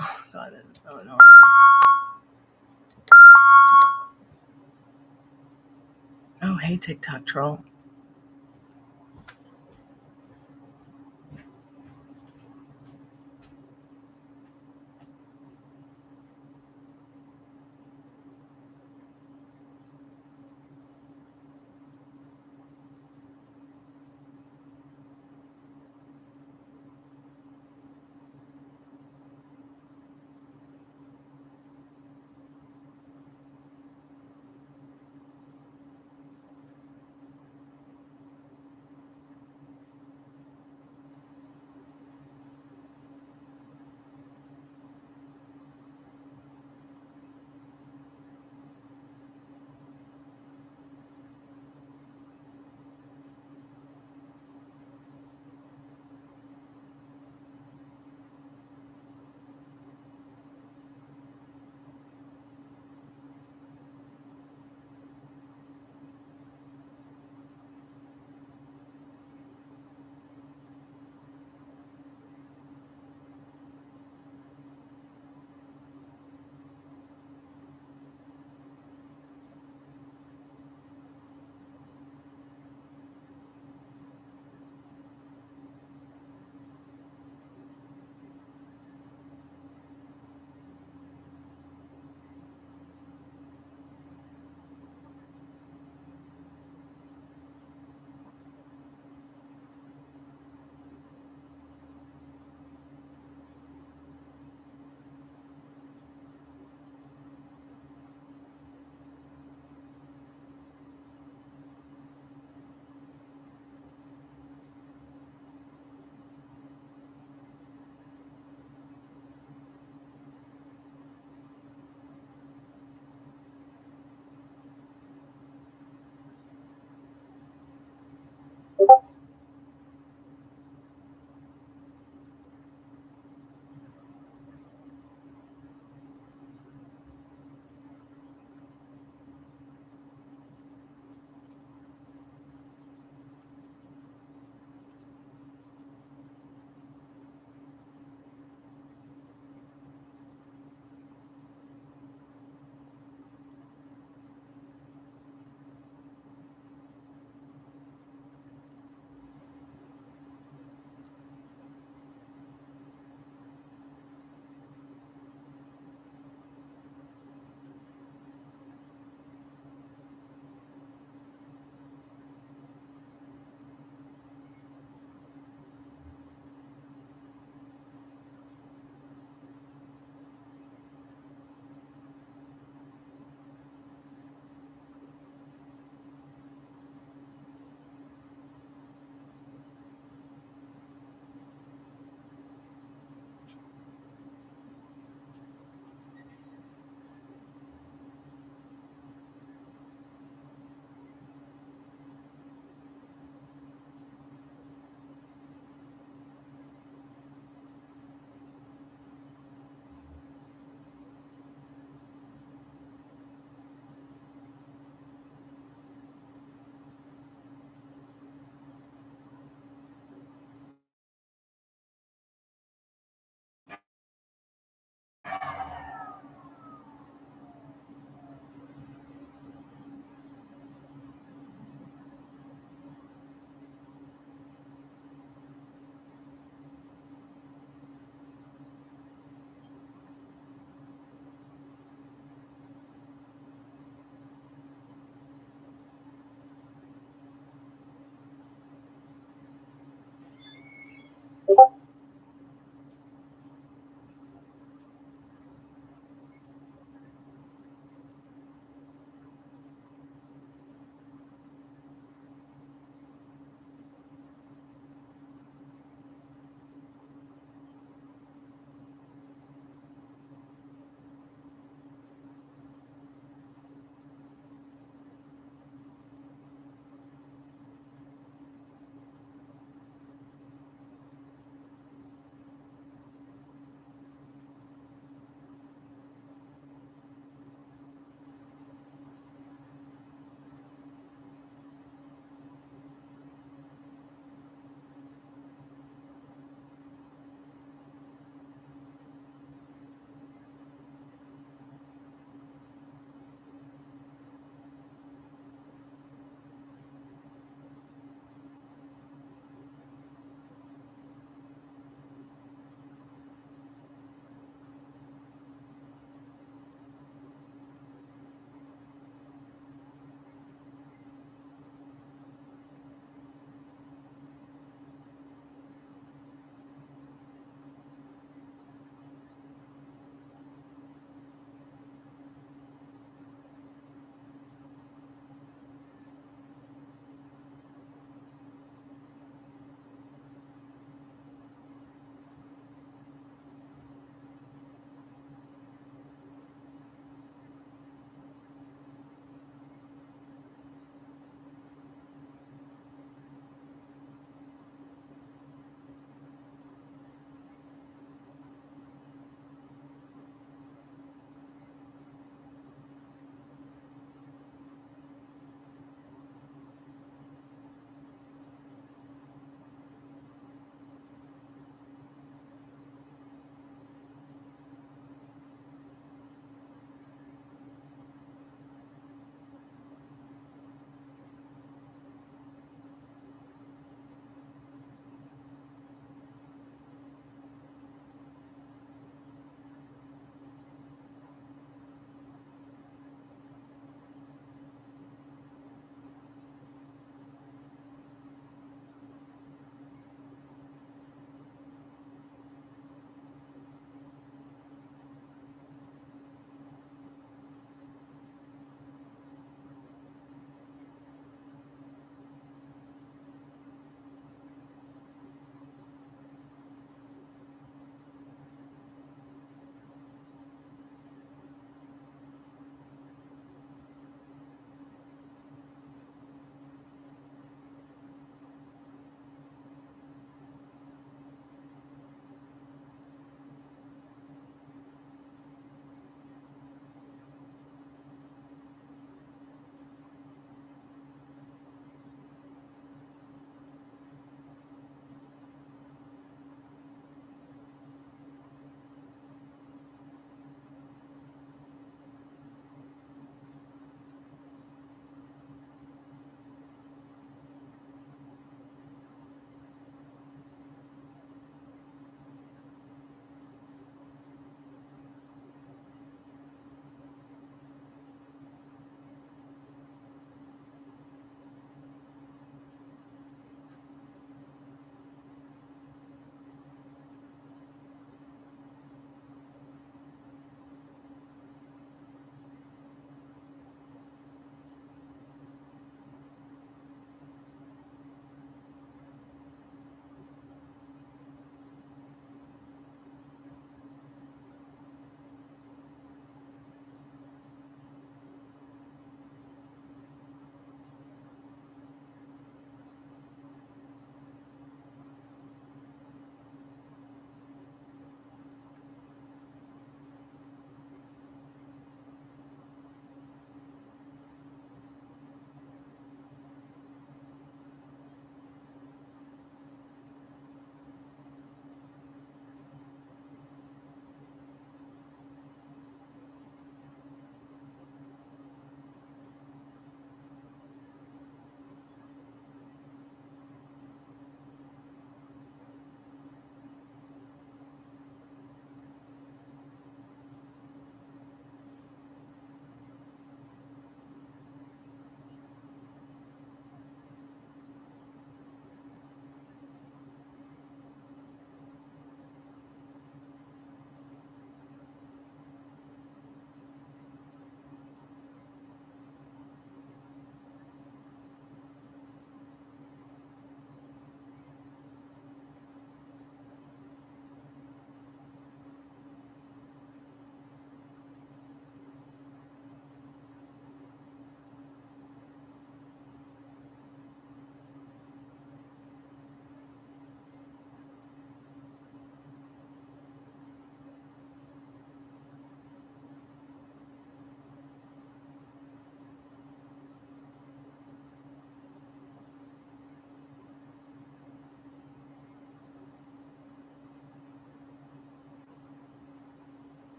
Oh, God, that is so annoying. Oh, hey, TikTok troll.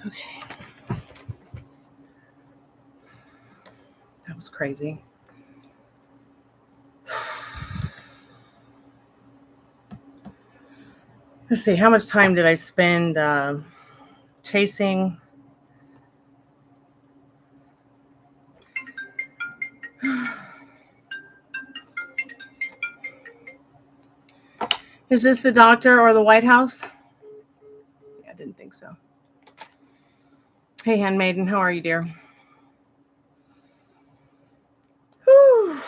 Okay. That was crazy. Let's see, how much time did I spend chasing? Is this the doctor or the White House? Yeah, I didn't think so. Hey, handmaiden, how are you, dear? Whew.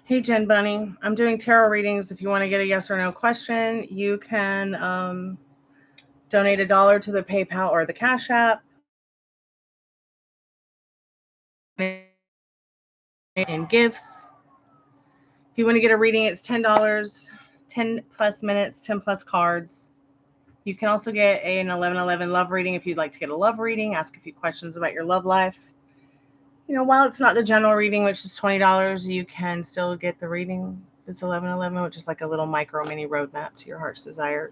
Hey, Jen Bunny. I'm doing tarot readings. If you want to get a yes or no question, you can donate $1 to the PayPal or the Cash App. And gifts. If you want to get a reading, it's $10, 10 plus minutes, 10 plus cards. You can also get an 11/11 love reading if you'd like to get a love reading, ask a few questions about your love life. You know, while it's not the general reading, which is $20, you can still get the reading that's 11/11, which is like a little micro mini roadmap to your heart's desire.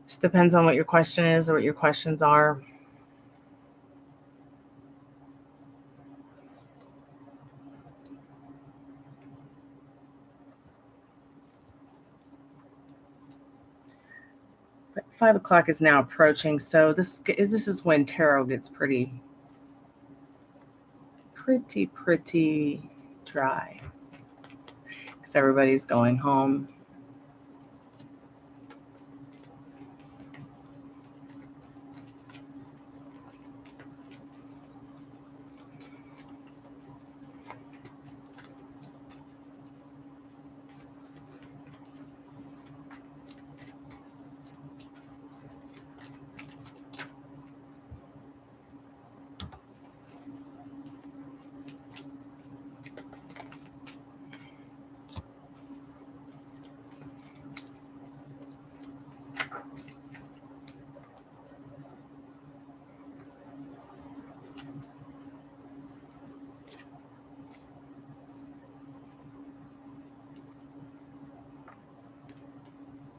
Just depends on what your question is or what your questions are. But 5 o'clock is now approaching, so this is when tarot gets pretty dry because everybody's going home.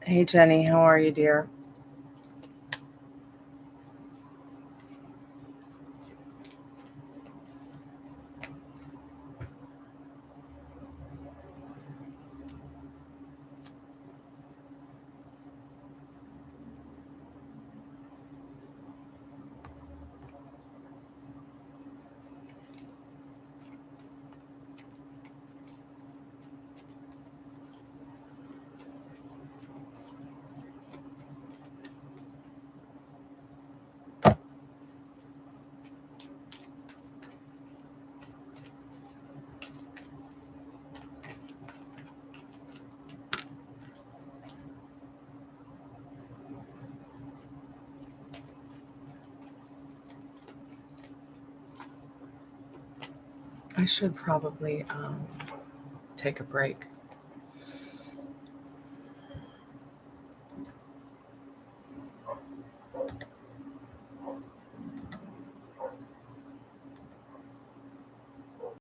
Hey, Jenny, how are you, dear? I should probably take a break.